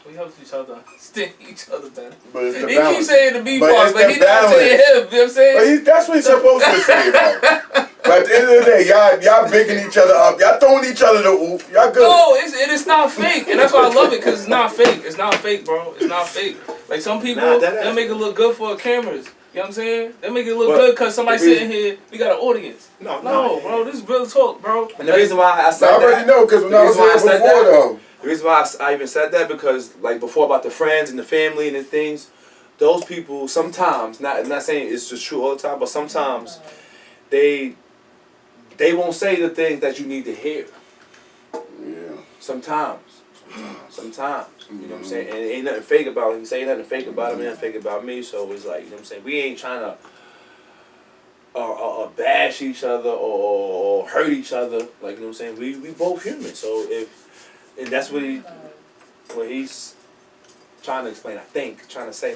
We help each other understand each other better. But it's the He balance. keeps saying the B But part, it's but the he not balance. saying him. You know what I'm saying? But that's what he's supposed to say about it. But at the end of the day, y'all bigging each other up. Y'all throwing each other the oop. Y'all good. No, it's not fake, and that's why I love it, because it's not fake. It's not fake, bro. It's not fake. Like some people, Nah, that they ain't. make it look good for cameras. You know what I'm saying? They make it look But good because somebody the reason- sitting here, we got an audience. No, No, bro, this is real talk, bro. And the reason why I I said already that, know, because when The I was reason why I here said before, that- though. the reason why I even said that, because like before about the friends and the family and the things, those people sometimes, not saying it's just true all the time, but sometimes they won't say the things that you need to hear. Yeah. Sometimes. You know what I'm saying? And ain't nothing fake about it. He say ain't nothing fake about him, ain't nothing fake about me. So it's like, you know what I'm saying? We ain't trying to bash each other or hurt each other. Like, you know what I'm saying? We both human. So and that's what he's trying to explain, I think, trying to say,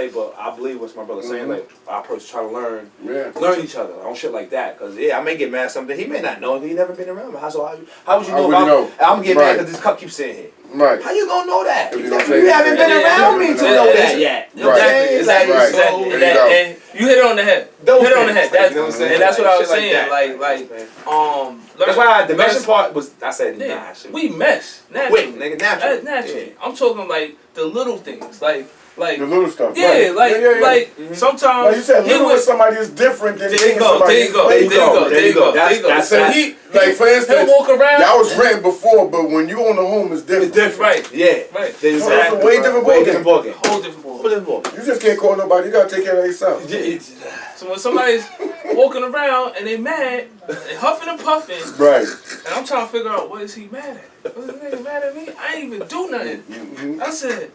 but I believe what's my brother saying, like, our person trying to learn each other on shit like that. Because, yeah, I may get mad at something. He may not know. He never been around me. How would you know? I'm going to get mad because this cup keeps sitting here. Right. How you going to know that? If You you don't say haven't been anything. around me to Yeah. know that yet. You know what I'm saying? Exactly. Right. Exactly. There And, you go. and you hit it on the head. Those Hit it on the things, head. That's, you know what I'm saying? and that's what I was Shit like saying. that. That's why the message part was, I said, Yeah, nah, shit. we mesh naturally. Quick, nigga, naturally. Naturally. Yeah. I'm talking like the little things, like The little stuff. yeah, right. like sometimes Like you said, he living with was. somebody is different than There being you go. somebody. There you go. There you go. That's So he Like, for instance, he'll walk around. y'all was renting before, but when you own the home, it's different. It's different. Right. Yeah. Right. There's So it's a way different Way ballgame. different ballgame. Whole different ball. Whole different ballgame. You just can't call nobody. You gotta take care of yourself. So when somebody's walking around and they mad, they huffing and puffing, Right. and I'm trying to figure out what is he mad at? Was this nigga mad at me? I ain't even do nothing. Mm-hmm. I said,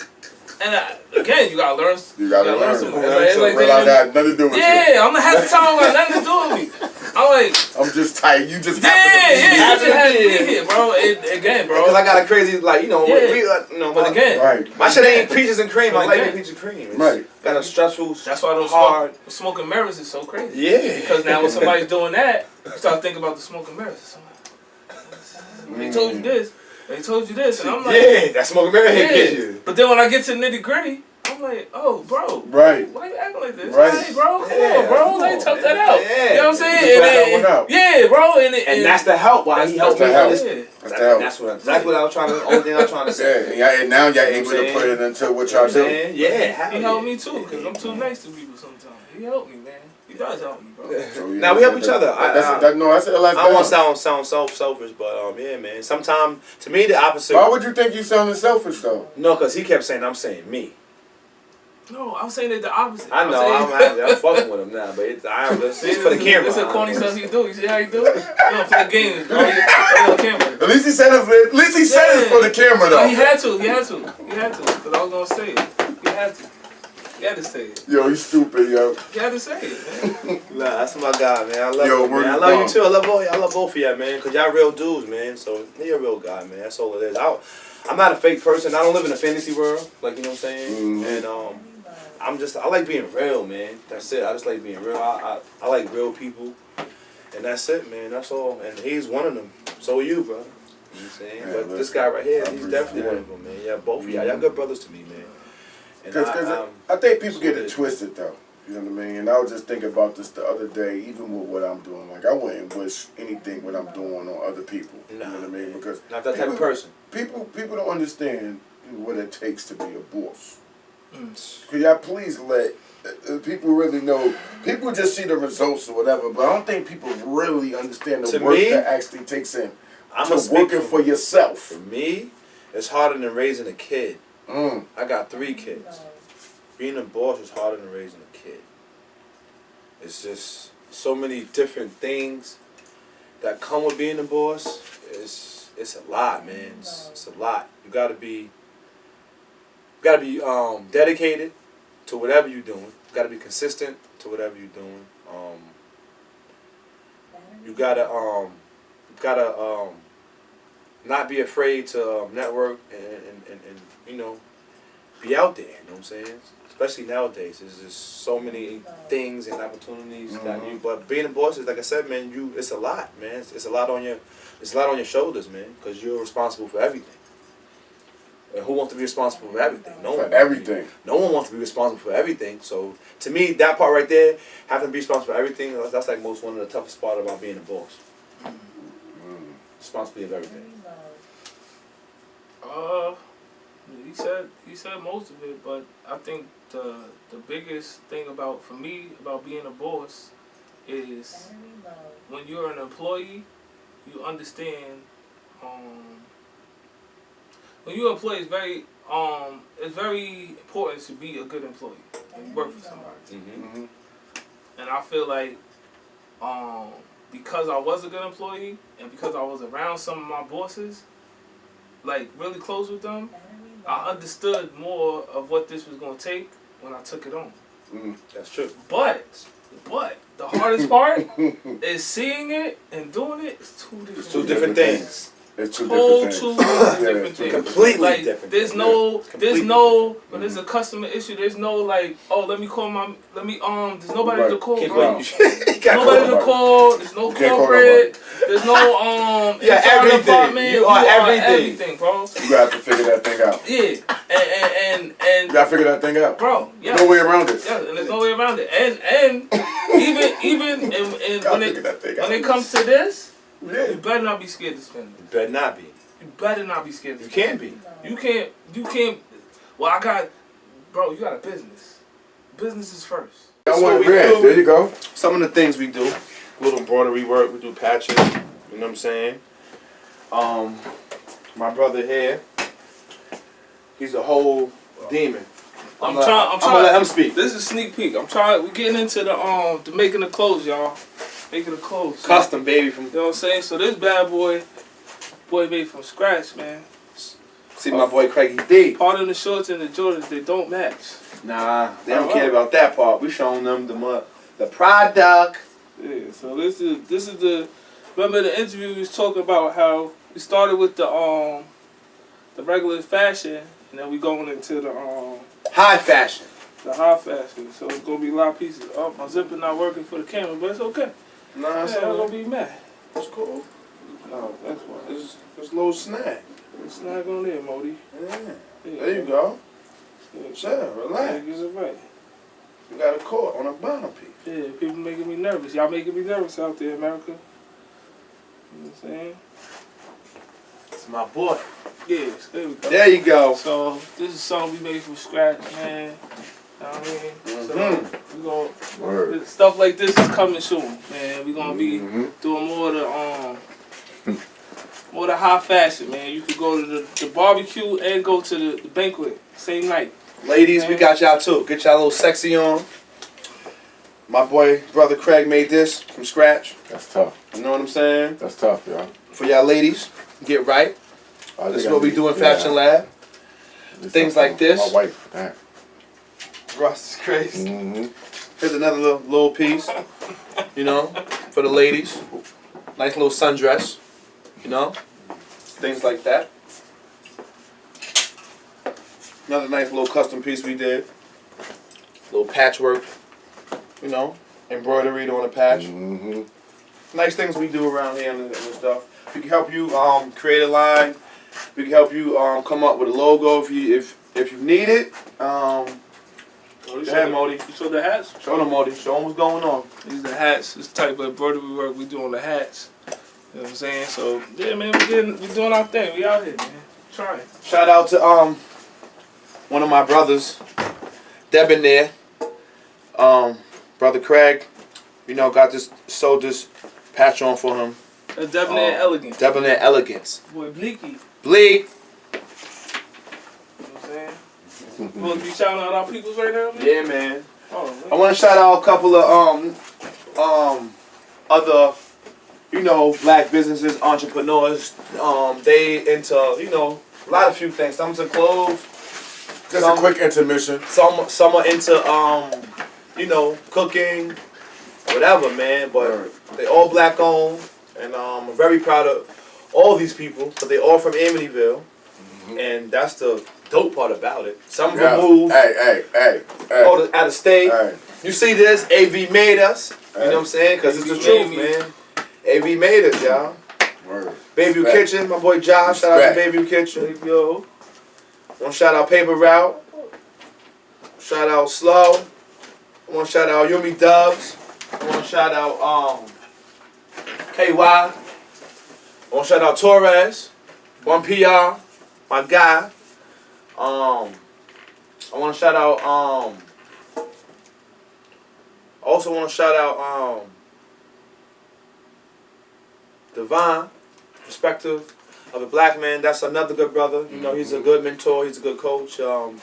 and again, you gotta learn. You gotta learn. some. Realize that had nothing to do with you. Yeah, I'm half the time got nothing to do with me. I'm like, I'm just tired. You just yeah, happen to be you here. just had to be here, bro. Again, bro. Because I got a crazy, like, you know, But again, Right. my shit ain't peaches and cream. My But life again- ain't peaches and cream. It's Right. got a stressful, that's why those hard. smoking mirrors is so crazy. Yeah. Because now when somebody's doing that, you start thinking about the smoking mirrors. They told you this. They told you this, and I'm like, Yeah, that smoking mirror hit get yeah. you. But then when I get to the nitty gritty, I'm like, oh, bro. Right. Why you acting like this? Right. Hey, bro, come Yeah, on, bro. come Like, on, tough that man. out. Yeah. You know what I'm saying? You flat that one out. Yeah, bro. And that's the help. Why he helped me the help. understand. That's the help. That's what I was trying to. Only thing I was trying to say. Yeah, and now y'all able You know to what put I'm it into what y'all do. Yeah, He helped me too, because I'm too nice to people sometimes. He helped me, man. He does help me, bro. So, yeah, Now we help each other. No, I said a lot. I don't want to sound selfish, but yeah, man. Sometimes to me the opposite. Why would you think you sounding selfish though? No, because he kept saying I'm saying me. No, I'm saying it the opposite. I know, I'm fucking with him now, but it's for the camera. It's a corny stuff he do. You see how he do it? You don't play games, bro. On camera. At least he said it. At least he said it for the camera, though. No, he had to. Because I was gonna say it. He had to. He had to say it. Yo, he's stupid, yo. He had to say it, man. Nah, that's my guy, man. I love Yo, you, man. I love you too. I love both of y'all, man. Cause y'all real dudes, man. So you're a real guy, man. That's all it is. I'm not a fake person. I don't live in a fantasy world, like you know what I'm saying. And I like being real, man. That's it. I just like being real. I like real people, and that's it, man. That's all. And he's one of them. So are you, bro. You know what I'm saying? Yeah, but this guy right here, he's definitely one of them, man. Yeah, both of y'all. Y'all good brothers to me, man. Because I think people get it twisted, though. You know what I mean? And I was just thinking about this the other day, even with what I'm doing. Like, I wouldn't wish anything what I'm doing on other people. You know what I mean? Because not that type of person. People don't understand what it takes to be a boss. Could y'all please let people really know? People just see the results or whatever, but I don't think people really understand the work that actually takes in to working for yourself. For me, it's harder than raising a kid. I got 3 kids. Being a boss is harder than raising a kid. It's just so many different things that come with being a boss. It's a lot, man. It's a lot. You gotta be dedicated to whatever you're doing. You gotta be consistent to whatever you're doing. You gotta not be afraid to network and you know, be out there. You know what I'm saying? Especially nowadays, there's just so many things and opportunities that you. But being a boss is, like I said, man, it's a lot, man. It's a lot on your shoulders, man, because you're responsible for everything. And who wants to be responsible for everything? No one. Everything. No one wants to be responsible for everything. So to me, that part right there, having to be responsible for everything, that's like one of the toughest part about being a boss. Responsibility of everything. He said most of it, but I think the biggest thing about being a boss is when you're an employee, you understand. When you're an employee, it's very important to be a good employee and work for somebody. And I feel like because I was a good employee and because I was around some of my bosses, like really close with them, I understood more of what this was going to take when I took it on. That's true. But the hardest part is seeing it and doing it. It's two different things. It's two different things. Completely different. There's no when there's a customer issue, there's no like, oh, there's nobody to call. Nobody to call. There's no corporate. There's no everything. Department. You are everything, bro. You got to figure that thing out. Yeah, and you got to figure that thing out, bro. Yeah. No way around it. Yeah, and there's no way around it. And even when it comes to this. Yeah. You better not be scared to spend it. You better not be. You better not be scared to You spend can't it. be. You can't. Well, you got a business. Business is first. I want red. There you go. Some of the things we do, a little embroidery work, we do patches, you know what I'm saying? My brother here, he's a whole demon. I'm trying to let him speak. This is a sneak peek. We're getting into the making the clothes, y'all. Making the clothes. Custom, baby. You know what I'm saying? So this bad boy made from scratch, man. See my boy Craigie D. Part of the shorts and the Jordans, they don't match. Nah, they don't care about that part. We showing them the product. Yeah, so this is the. Remember the interview we was talking about how we started with the regular fashion and then we going into the high fashion. The high fashion. So it's gonna be a lot of pieces. Oh, my zipper not working for the camera, but it's okay. Nah, it's I'm gonna be mad. That's cool. No, that's why. It's a little snack. It's not on there, Modi. Yeah. There you go. Yeah. Chill, relax. Get it right. You got a cord on a bottom piece. Yeah, people making me nervous. Y'all making me nervous out there, America. You know what I'm saying? It's my boy. Yes, there we go. There you go. So this is something we made from scratch, man. You know what I mean? So we gonna stuff like this is coming soon, man. We gonna be doing more of the high fashion, man. You could go to the barbecue and go to the banquet same night. Ladies, we got y'all too. Get y'all a little sexy on. My boy, brother Craig made this from scratch. That's tough. You know what I'm saying? That's tough, y'all. For y'all ladies, get right. This is what we do in Fashion Lab. Things like this. My wife. Damn. Russ is crazy. Mm-hmm. Here's another little piece, you know, for the ladies. Nice little sundress, you know, things like that. Another nice little custom piece we did. Little patchwork, you know, embroidery on a patch. Mm-hmm. Nice things we do around here and stuff. We can help you create a line. We can help you come up with a logo if you need it. Go ahead, Modi. You saw the hats? Show them, Modi. Show them what's going on. These are the hats. This type of embroidery work we do on the hats. You know what I'm saying? So yeah, man, we doing our thing. We out here, man. Trying. Shout out to one of my brothers, Debonair. Brother Craig, you know, sewed this patch on for him. That's Debonair Elegance. Debonair Elegance. Boy, Bleaky. Bleak. You know what I'm saying? You supposed to be shouting out our peoples right now, man? Yeah, man. Oh, I want to shout out a couple of other, you know, black businesses, entrepreneurs. They into, you know, a few things. Some into clothes. Just a quick intermission. Some are into you know, cooking, whatever, man. But they all black owned, and I'm very proud of all these people. But they all from Amityville, and that's the dope part about it. Some of them moved. Hey. Out of state. Hey. You see this? AV made us. You know what I'm saying? Because it's the truth, man. AV made us, y'all. Word. Bayview Respect. Kitchen, my boy Josh. Shout out to Bayview Kitchen. yo. Want to shout out Paper Route. Shout out Slow. I want to shout out Yumi Dubs. I want to shout out KY. I want to shout out Torres. 1PR, my guy. I want to shout out also want to shout out Devon, perspective of a black man. That's another good brother. You know, he's a good mentor. He's a good coach. Shout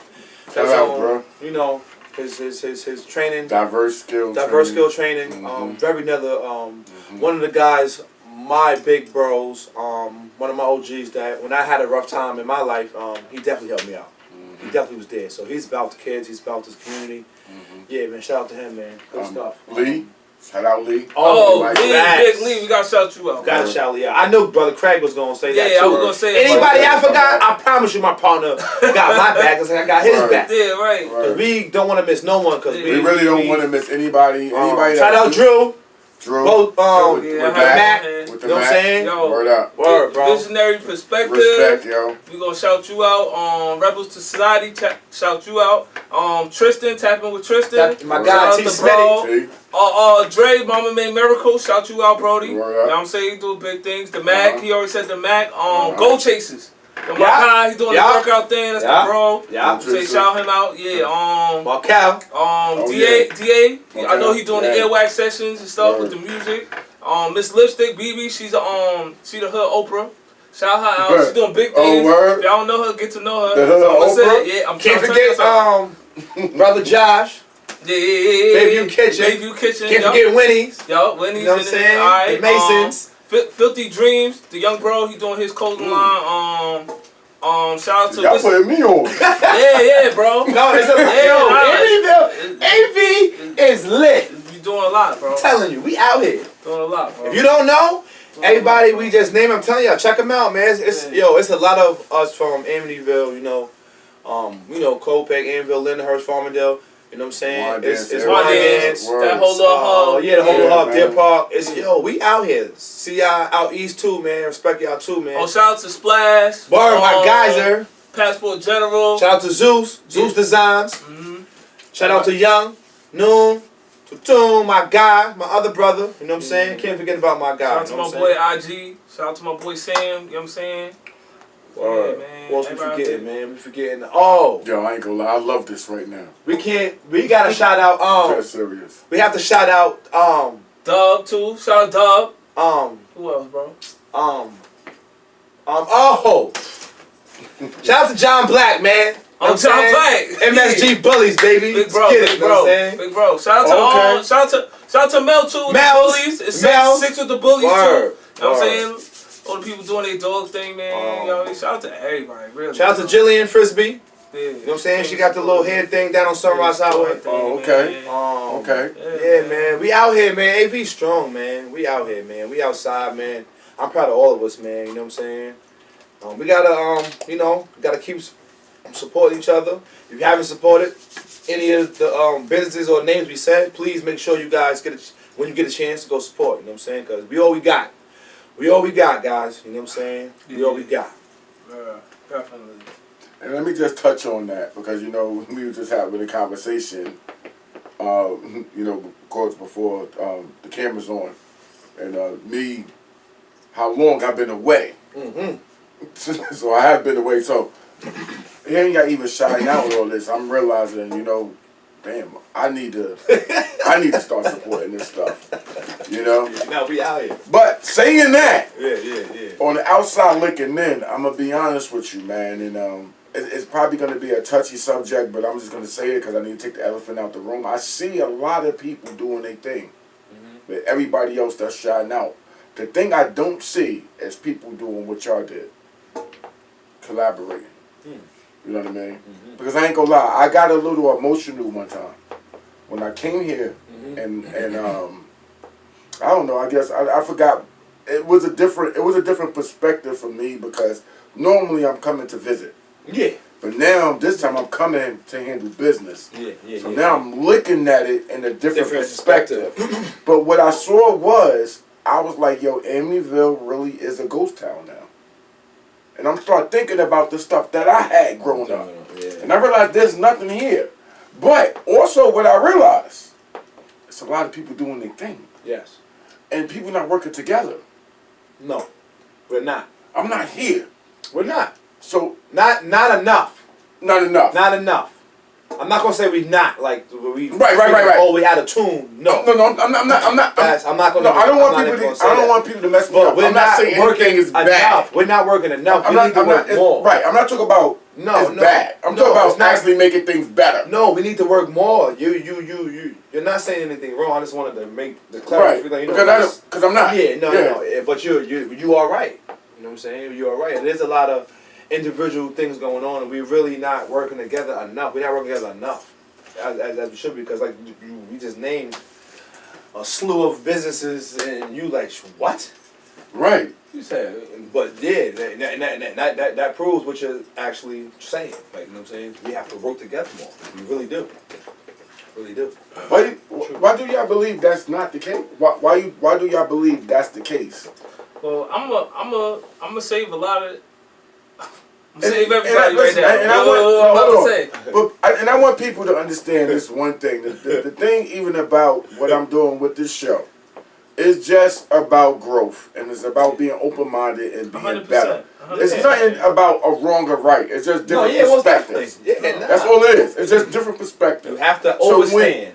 out, bro. You know, his training. Diverse skill training. Very another. One of the guys, my big bros. One of my OGs that when I had a rough time in my life, he definitely helped me out. He definitely was there. So he's about the kids. He's about this community. Yeah, man. Shout out to him, man. Good stuff. Lee. Shout out Lee. Oh, like Lee, Big Lee, we gotta shout you out. Gotta shout Lee out. I knew Brother Craig was gonna say that too. Yeah, I was gonna say it. Anybody I forgot, I promise you my partner got my back because I got his back. Yeah, right. Cause we don't want to miss no one. Cause we really don't want to miss anybody. Shout out Drew. Both with Mac. You know what I'm saying? Yo, word up. Word, bro. Visionary perspective. Respect, yo. We gonna shout you out. Rebels to Society, shout you out. Tristan, tapping with Tristan. My guy T. Smitty. Dre, Mama Made Miracles, shout you out, Brody. You know Word up. what I'm saying? He doing big things. The Mac, he already said the Mac. Gold Chasers. The Mac, he doing the workout thing. That's the bro. Yeah. Say shout him out. Yeah. Markel. DA. I know he doing the earwax sessions and stuff with the music. Miss Lipstick, BB, she the hood Oprah. Shout her out. She's doing big things. If y'all don't know her, get to know her. The hood Oprah? Yeah, I'm Can't forget Brother Josh. Yeah. Bayview Kitchen. Can't forget Winnie's. Yo, Winnie's. You know what I'm saying? All right. The Masons. Filthy Dreams, the young bro, he doing his clothing line. Shout out to Y'all putting me on. Yeah, bro. No, it's a AV is lit. You doing a lot, bro. I'm telling you, we out here. Doing a lot, bro. If you don't know, everybody we just named, I'm telling y'all, check them out, man. It's a lot of us from Amityville, you know, Copac, Amityville, Lindenhurst, Farmingdale. You know what I'm saying? It's one dance. That whole little hub. Yeah, the whole hub, Deer Park. It's we out here. See y'all out east too, man. Respect y'all too, man. Shout out to Splash. Word, my geyser. Passport General. Shout out to Zeus. Zeus Designs. Shout out to Young, Noon, Toon, my guy, my other brother. You know what I'm saying? Can't forget about my guy. Shout out to my boy IG. Shout out to my boy Sam. You know what I'm saying? Word. Yeah, man. What else we forgetting, man? We forgetting. Oh. Yo, I ain't gonna lie. I love this right now. We gotta shout out. That's serious. We have to shout out. Dub too. Shout out Dub. Who else, bro? Shout out to John Black, man. I'm saying? MSG bullies, baby. Big bro, Let's get big it, you know what bro, I'm saying? big bro. Shout out to Mel too. With Mel, the bullies. It's six with the bullies Word. too. You know what I'm Word. saying? All the people doing their dog thing, man. Yo, shout out to everybody, really. Shout out to Jillian Frisbee. Yeah. You know what I'm saying? She got the little head thing down on Sunrise Highway. Oh, okay. Okay. Yeah, man. We out here, man. AV strong, man. We out here, man. We outside, man. I'm proud of all of us, man. You know what I'm saying? We gotta, we gotta keep supporting each other. If you haven't supported any of the businesses or names we said, please make sure you guys when you get a chance to go support. You know what I'm saying? Because we all we got. We all we got, guys. You know what I'm saying? We all we got. Yeah, definitely. And let me just touch on that because, we were just having a conversation, of course, before the camera's on. And how long I've been away. Mm-hmm. So I have been away. So here ain't got even shouting out with all this. I'm realizing, damn, I need to start supporting this stuff. Now we out here. But saying that, Yeah. on the outside looking in, I'm gonna be honest with you, man, and it's probably gonna be a touchy subject, but I'm just gonna say it because I need to take the elephant out the room. I see a lot of people doing their thing, but everybody else that's shouting out. The thing I don't see is people doing what y'all did, collaborating. You know what I mean? Because I ain't gonna lie, I got a little emotional one time when I came here, and I don't know. I guess I forgot. It was a different perspective for me because normally I'm coming to visit. Yeah. But now this time I'm coming to handle business. So Yeah. now I'm looking at it in a different perspective. But what I saw was I was like, yo, Amityville really is a ghost town now. And I'm start thinking about the stuff that I had growing up. And I realized there's nothing here. But also what I realized, it's a lot of people doing their thing. Yes. And people not working together. No, we're not. I'm not here. We're not. So Not enough. not enough. Not enough. I'm not gonna say we not like we. Right. Oh, we out of tune. No. I'm not. Guys, I'm not gonna. No, I don't want I'm people. not I don't want people to mess me But up. we're I'm not saying working anything is enough. bad. We're not working enough. I'm We need to work more. Right. I'm not talking about it's bad. I'm talking it's about not. actually making things better. No, we need to work more. You're not saying anything wrong. I just wanted to make the clarity. Right. Because I'm not. Yeah, no. But you are right. You know what I'm saying? You are right. There's a lot of individual things going on, and we're really not working together enough. We're not working together enough, as we should be. Because like we just named a slew of businesses, and you like what? Right. You said, but yeah, that proves what you're actually saying. Like, you know what I'm saying? We have to work together more. We really do. Really do. Why do y'all believe that's not the case? Why do y'all believe that's the case? Well, I'm gonna save a lot of. Save everybody right now. And I want people to understand this one thing. The thing even about what I'm doing with this show is just about growth, and it's about being open-minded and being 100%, better. 100%. It's nothing about a wrong or right. It's just different perspectives. That's all it is. It's just different perspectives. You have to understand.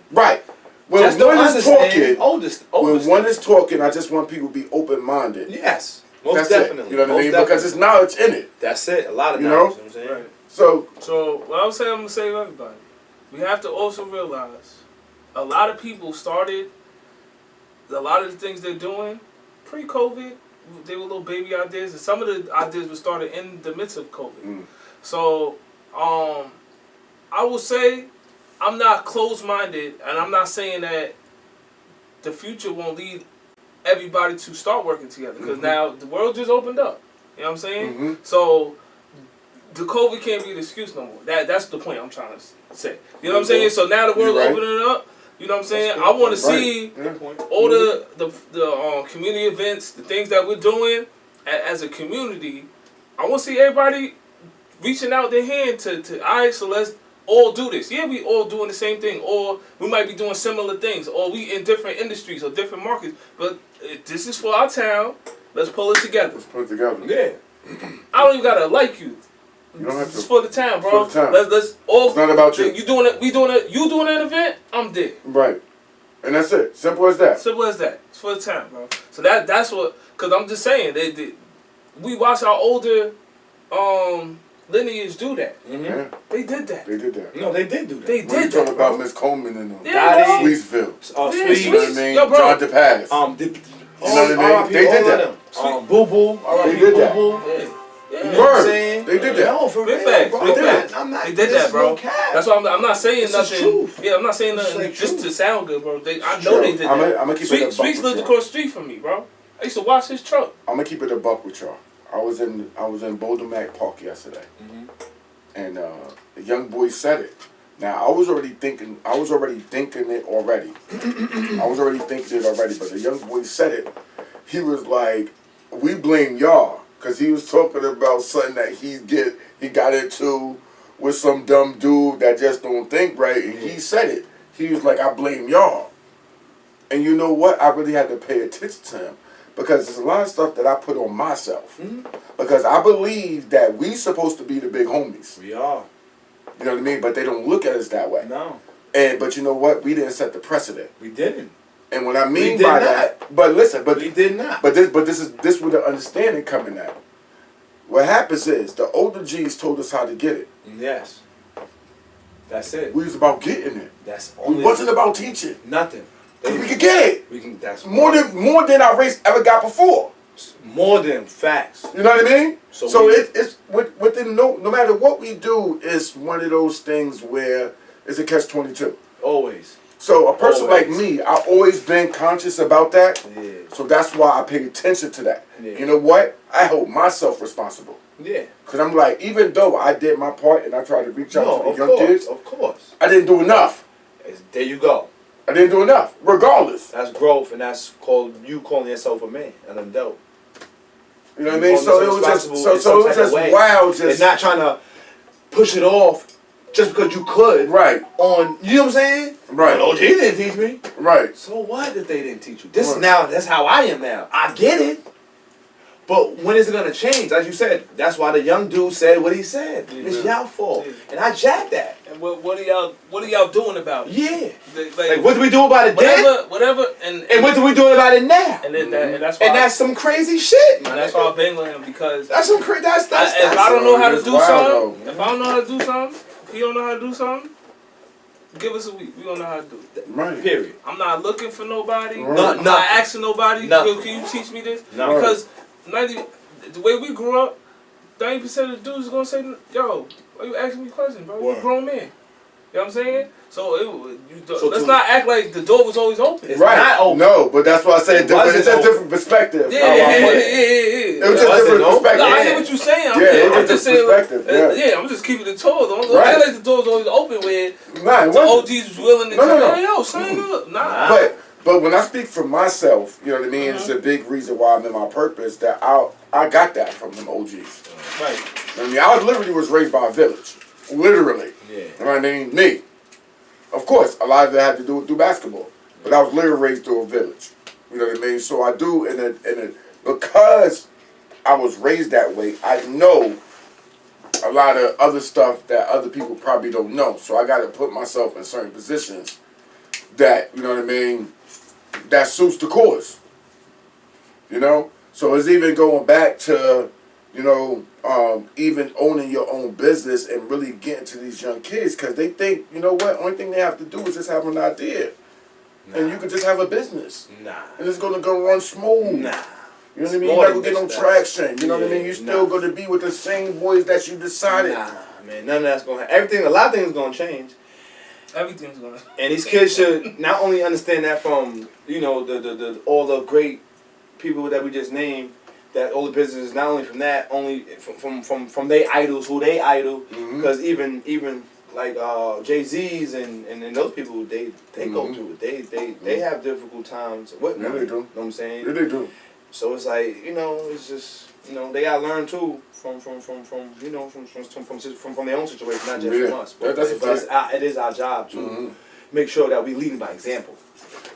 When just one is talking, when one is talking, I just want people to be open-minded. Yes. Most That's definitely. it. You know what I mean? Most Because there's knowledge in it. That's it. A lot of You knowledge. know? You know what I'm saying? Right. So what I'm saying, I'm gonna save everybody. We have to also realize a lot of people started a lot of the things they're doing pre-COVID. They were little baby ideas, and some of the ideas were started in the midst of COVID. So, I will say I'm not closed-minded, and I'm not saying that the future won't lead everybody to start working together, because now the world just opened up. You know what I'm saying? So the COVID can't be the excuse no more. That's the point I'm trying to say. You know what I'm saying? So now the world's opening up. You know what I'm saying? I want to see all the community events, the things that we're doing as a community. I want to see everybody reaching out their hand to all right, so let's all do this. Yeah, we all doing the same thing, or we might be doing similar things, or we in different industries or different markets. But this is for our town. Let's pull it together. let's put it together. Yeah. I don't even gotta like you. You don't have to. It's for the town, bro. It's for the town. Let's all. It's not about you. You doing it? We doing it. You doing an event? I'm there. Right. And that's it. Simple as that. Simple as that. It's for the town, bro. So that's what. Cause I'm just saying we watch our older lineage do that. Yeah, They did that. they did that. No, they did do that. They When did you talk that, about bro. Miss Coleman and them, Yeah, bro. Sweetsville, Oh, Yeah, Sweet. you know what I mean? Yo, bro. John DePaz. You know what I mean? They did that. Boo Boo. They did that. Boo Boo. Yeah. You Yeah. know what I'm Word. saying? They did that. No, for Big real, facts, bro. big They facts. I'm not, They did this that, is bro. no cap. That's why I'm not saying This is nothing. truth. Yeah, I'm not saying This is nothing like just truth. to sound good, bro. I know Sure. they did I'ma that. keep it a buck Sweets with lived y'all. across the street from me, bro. I used to watch his truck. I'm gonna keep it a buck with y'all. I was in Boulder Mac Park yesterday, and the young boy said it. Now I was already thinking it already. But the young boy said it. He was like, "We blame y'all," because he was talking about something that he got into with some dumb dude that just don't think right, and he said it. He was like, "I blame y'all," and you know what? I really had to pay attention to him. Because there's a lot of stuff that I put on myself. Because I believe that we supposed to be the big homies. We are. You know what I mean? But they don't look at us that way. No, But you know what? We didn't set the precedent. we didn't. And what I mean did by not. that, but listen, We did not. this is where the understanding coming at. What happens is the older G's told us how to get it. Yes. That's it. We was about getting it. That's We only. wasn't about teaching. Nothing. 'Cause we could get it. We can. That's More than our race ever got before. more than facts. You know what I mean? So So we- it's within no matter what we do, it's one of those things where it's a catch-22. Always. So a person like Always. me, I've always been conscious about that. Yeah. So that's why I pay attention to that. Yeah. You know what? I hold myself responsible. Yeah. Because I'm like, even though I did my part and I tried to reach out No, to the of young course. kids, Of course. I didn't do enough. There you go. I didn't do enough, regardless. That's growth, and that's called you calling yourself a man and an adult. You know what I mean? Calling So it yourself was just, responsible in so some it was type of just way. wild, just And not trying to push it off just because you could. right, On, you know what I'm saying? Right. Oh, he didn't teach me. right. So what if they didn't teach you? This is Right. now, that's how I am now. I get it. But when is it gonna change? As you said, that's why the young dude said what he said. It's y'all fault. Yeah. And I jacked that. And what are y'all doing about it? Yeah. Like, Like, what do we do about it then? whatever, and And what do we do about it now? and then and that's why And that's some crazy shit. and that's why I bang with him because That's some crazy. That's if I don't know how to It's do wild, something, though. if I don't know how to do something, if he don't know how to do something, give us a week. We don't know how to do it. Right. Period. I'm not looking for nobody. Right. I'm not asking nobody. Nothing. Yo, can you teach me this? No. Because the way we grew up, 90% of the dudes is gonna say, "Yo, why you asking me questions, bro? You a Word. grown man." You know what I'm saying? So So let's to- not act like the door was always open. It's Right. not open. No, but that's why I said It different. It's wasn't a open. different perspective. Yeah, how I yeah, put it. yeah. It was just Wasn't different open. perspective. No, I Yeah. hear what you're saying. Yeah, it I'm was just just saying, perspective, yeah. I'm just keeping it told. Don't Right. act like the door's always open where Nah, it the wasn't. OGs was willing to No, no, tell no. hey, yo, sign up. Nah. But when I speak for myself, you know what I mean. It's a big reason why I'm in my purpose. That I got that from them OGs. Right. I mean, I literally was raised by a village, literally. Yeah. You know what I mean? Me. Of course, a lot of it had to do through basketball, but I was literally raised through a village. You know what I mean? So I do, because I was raised that way, I know a lot of other stuff that other people probably don't know. So I got to put myself in certain positions that, you know what I mean, that suits the cause. You know? So it's even going back to, you know, even owning your own business and really getting to these young kids because they think, you know what, only thing they have to do is just have an idea. And you can just have a business. Nah. And it's going to go run smooth. Nah. You know what I mean? More You're not going than to get no just that. traction. You know what I mean? Yeah, You're still nah. going to be with the same boys that you decided. Nah, man. None of that's gonna happen. Everything, a lot of things gonna change. Everything's gonna. And these kids should not only understand that from, you know, the all the great people that we just named, that all the businesses, not only from that, only from their idols, who they idol, because even like Jay-Z's and those people, they go through it. They have difficult times. What Yeah, they do. You know what I'm saying? Yeah, they do. So it's like, you know, it's just, you know, they gotta learn too from you know from their own situation, not just Yeah. from us. That's a fact. It is our job to make sure that we lead by example.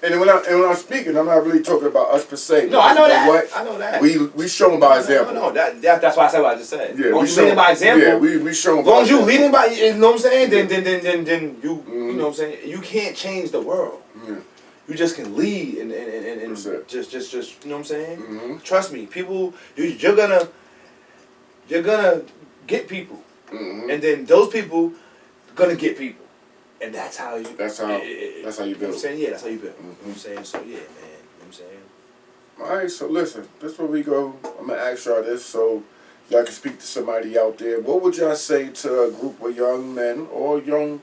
And when I'm speaking, I'm not really talking about us per se. No, I know You that. What? I know that. We show them by example. No, that's why I said what I just said. Yeah, as long we as you leading by example. Yeah, we show them. As long as you leading by, you know what I'm saying? Then you you know what I'm saying? You can't change the world. Yeah. You just can lead and That's it. just you know what I'm saying? Trust me, people you're gonna get people. and then those people gonna get people, and that's how you. That's how you You know what build. I'm saying? Yeah, that's how you build. You know what I'm saying? So yeah, man. You know what I'm saying? All right, so listen, this is where we go. I'm gonna ask y'all this so y'all can speak to somebody out there. What would y'all say to a group of young men or young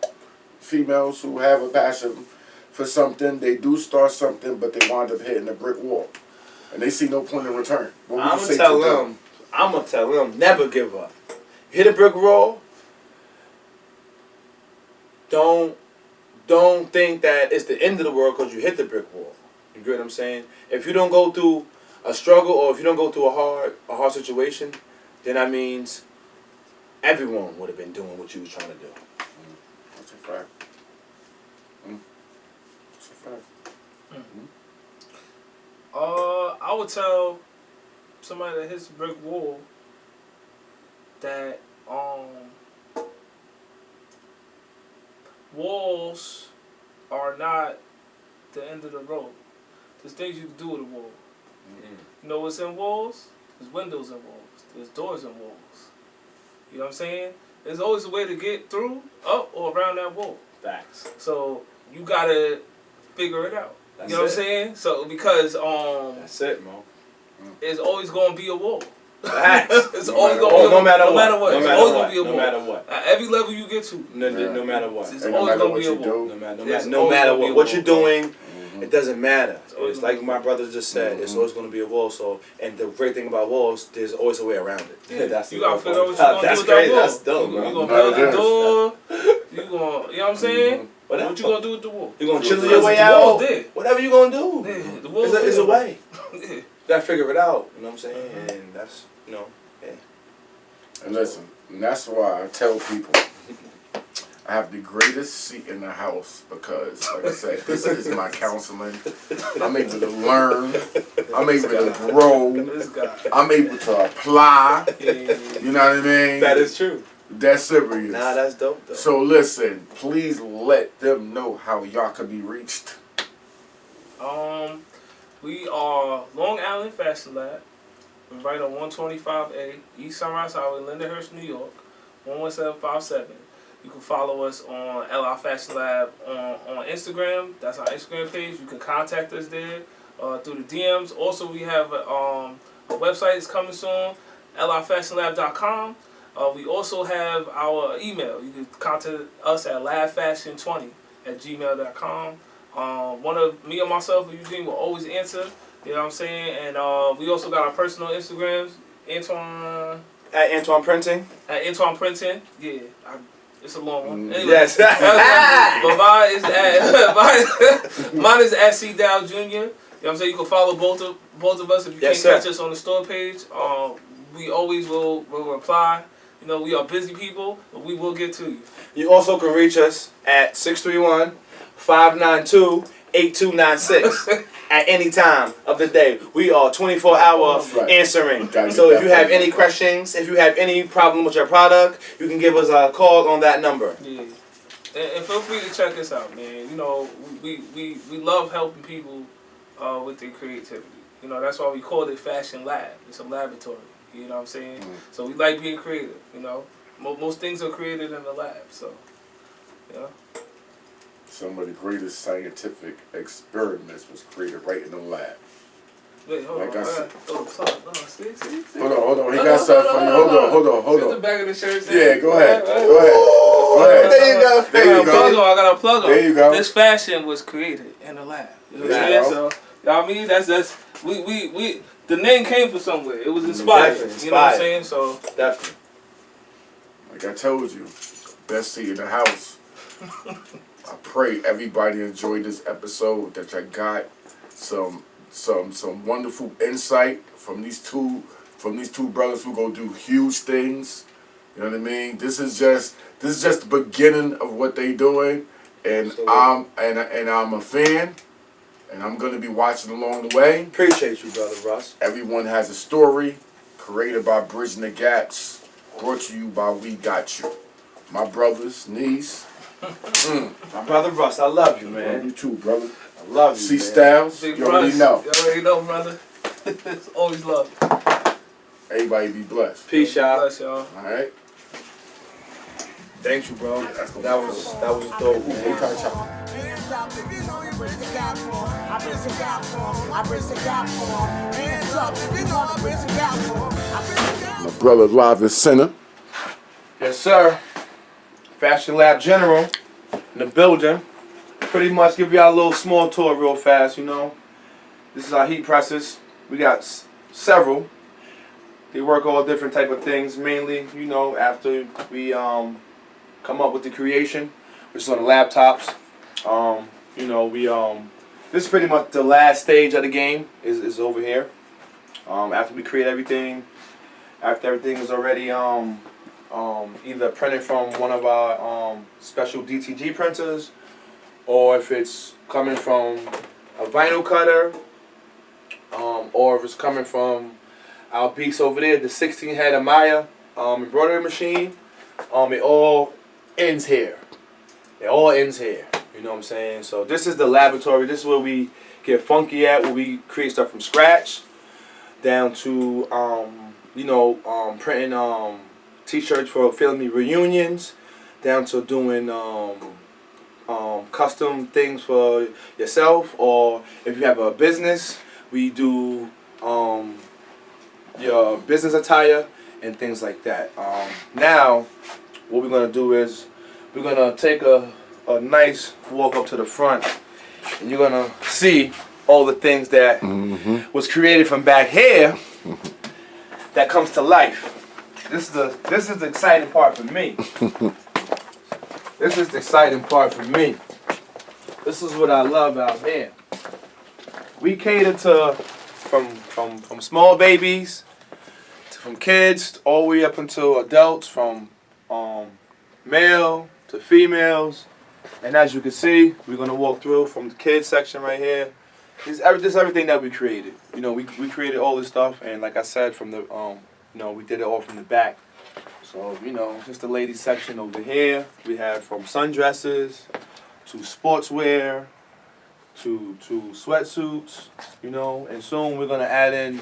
females who have a passion for something? They do start something, but they wind up hitting a brick wall, and they see no point in return. What would I'm you gonna say tell to them? them. I'm gonna tell them never give up. Hit a brick wall. Don't think that it's the end of the world because you hit the brick wall. You get what I'm saying? If you don't go through a struggle or if you don't go through a hard situation, then that means everyone would have been doing what you was trying to do. That's a fact. That's a fact. I would tell somebody that hits a brick wall that walls are not the end of the road. There's things you can do with a wall. You know what's in walls? There's windows in walls. There's doors in walls. You know what I'm saying? There's always a way to get through, up, or around that wall. Facts. So you gotta figure it out. That's You know what it. I'm saying? So because That's it, Mo. it's always gonna be a wall. Facts. It's always gonna Oh, be no matter no what. matter what. No It's matter always what. gonna be a No wall. matter what. At every level you get to, No matter what. it's And no always matter gonna what be a you wall. do, No matter what you're doing, Mm-hmm. it doesn't matter. always It's like gonna be my brother just said. It's always going to be a wall. So, and the great thing about walls, there's always a way around it. Yeah, That's you the gotta dope figure out part. what you're gonna That's do with that crazy. wall. That's dope, You bro. gonna No, build it the is. door. You gonna, you know what I'm saying? Whatever. What you gonna do with the wall? You're going to Because chisel your way the out. wall's there. Whatever you're going to do. Yeah, the wall's There's a there. way. Yeah. You got to figure it out. You know what I'm saying? And that's, yeah. And listen, and that's why I tell people I have the greatest seat in the house because, like I said, this is my counseling. I'm able to learn. I'm able to grow. This guy. I'm able to apply. Yeah. You know what I mean? That is true. That's serious. Nah, that's dope, though. So listen, please let them know how y'all can be reached. We are Long Island Fashion Lab. We're right on 125A East Sunrise Highway, Lindenhurst, New York, 11757. You can follow us on LI Fashion Lab on Instagram. That's our Instagram page. You can contact us there through the DMs. Also, we have a website that's coming soon, lifashionlab.com. We also have our email. You can contact us at labfashion20@gmail.com. Me and myself, Eugene, will always answer. You know what I'm saying? And we also got our personal Instagrams. Antoine. At Antoine Printing. At Antoine Printing. Yeah. It's a long one. Anyway, Yes. but mine is at C Dowd Jr. You know what I'm saying? You can follow both of us if you Yes, can't sir. catch us on the store page. We always will reply. You know, we are busy people, but we will get to you. You also can reach us at 631-592-8296 at any time of the day. We are 24-hour Right. answering. Gotta So get if you that have phone any questions, if you have any problem with your product, you can give us a call on that number. Yeah. And feel free to check us out, man. You know, we love helping people with their creativity. You know, that's why we call it Fashion Lab. It's a laboratory. You know what I'm saying? So we like being creative, you know. Most things are created in the lab, so, you know. Some of the greatest scientific experiments was created right in the lab. Wait, hold Like on. I said. See? Hold on. He got something for you. Hold See the on. back of the shirt? Yeah, go ahead. Right. Go ahead. There you go. There you go. I got a plug on. There you go. This fashion was created in the lab. You know what I'm There you saying? So, y'all mean that's we the name came from somewhere. It was inspired. Definitely You know what I'm inspired. saying? So Definitely. Like I told you, best seat in the house. I pray everybody enjoyed this episode, that you got some wonderful insight from these two brothers who go do huge things. You know what I mean? This is just the beginning of what they doing, and I'm a fan, and I'm gonna be watching along the way. Appreciate you, brother Russ. Everyone has a story, created by Bridging the Gaps, brought to you by We Got You. My brothers, niece. My brother Russ, I love you, Love man. you too, brother. I love you, C man. Styles, big you already Russ. know. You already know, brother. It's always love. Everybody be blessed. Peace, y'all. Bless y'all. All right. Thank you, bro. That was dope, man. Hands up if you know you bring the God for. I bring the God for. I bring the God for. Hands up if you know I bring the God for. I bring the God My brother live in center. Yes, sir. Fashion Lab General in the building. Pretty much give y'all a little small tour real fast, you know. This is our heat presses. We got several. They work all different type of things, mainly, you know, after we come up with the creation, which is on the laptops. You know, we this is pretty much the last stage of the game is over here. After we create everything, after everything is already either printed from one of our special DTG printers, or if it's coming from a vinyl cutter, or if it's coming from our piece over there, the 16-head Amaya embroidery machine. It all ends here. It all ends here. You know what I'm saying? So this is the laboratory. This is where we get funky at, where we create stuff from scratch, down to you know, printing T-shirts for family reunions, down to doing custom things for yourself, or if you have a business, we do your business attire and things like that. Now, what we're gonna do is we're gonna take a nice walk up to the front, and you're gonna see all the things that was created from back here that comes to life. This is the exciting part for me. This is the exciting part for me. This is what I love out here. We cater to from small babies, from kids, all the way up until adults, from male to females. And as you can see, we're gonna walk through from the kids section right here. This is everything that we created. You know, we created all this stuff, and like I said, from the you know, we did it all from the back. So, you know, just the ladies section over here. We have from sundresses to sportswear to sweatsuits, you know, and soon we're gonna add in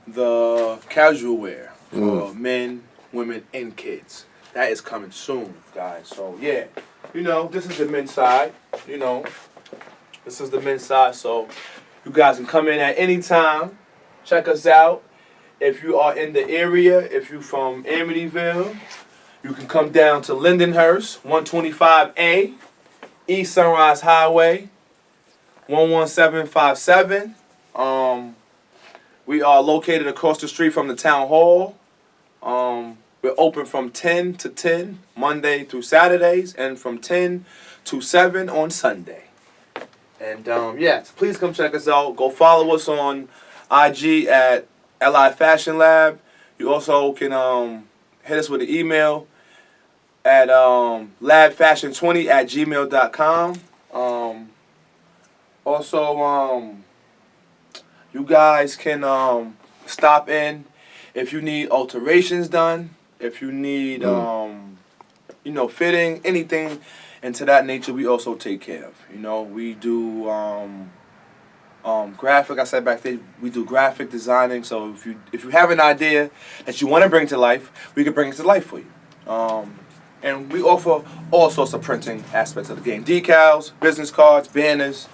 the casual wear for men, women, and kids. That is coming soon, guys. So yeah, you know, this is the men's side. You know, this is the men's side. So you guys can come in at any time, check us out. If you are in the area, if you're from Amityville, you can come down to Lindenhurst, 125A, East Sunrise Highway, 11757. We are located across the street from the town hall. We're open from 10 to 10, Monday through Saturdays, and from 10 to 7 on Sunday. And yes, please come check us out. Go follow us on IG at LI Fashion Lab. You also can hit us with an email at labfashion20@gmail.com. Also, you guys can stop in if you need alterations done, if you need you know, fitting, anything into that nature. We also take care of. You know, we do graphic. I said back there, we do graphic designing. So if you have an idea that you want to bring to life, we can bring it to life for you. And we offer all sorts of printing aspects of the game: decals, business cards, banners,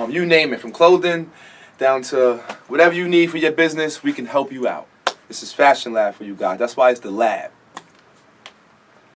you name it, from clothing down to whatever you need for your business. We can help you out. This is Fashion Lab for you guys. That's why it's the lab.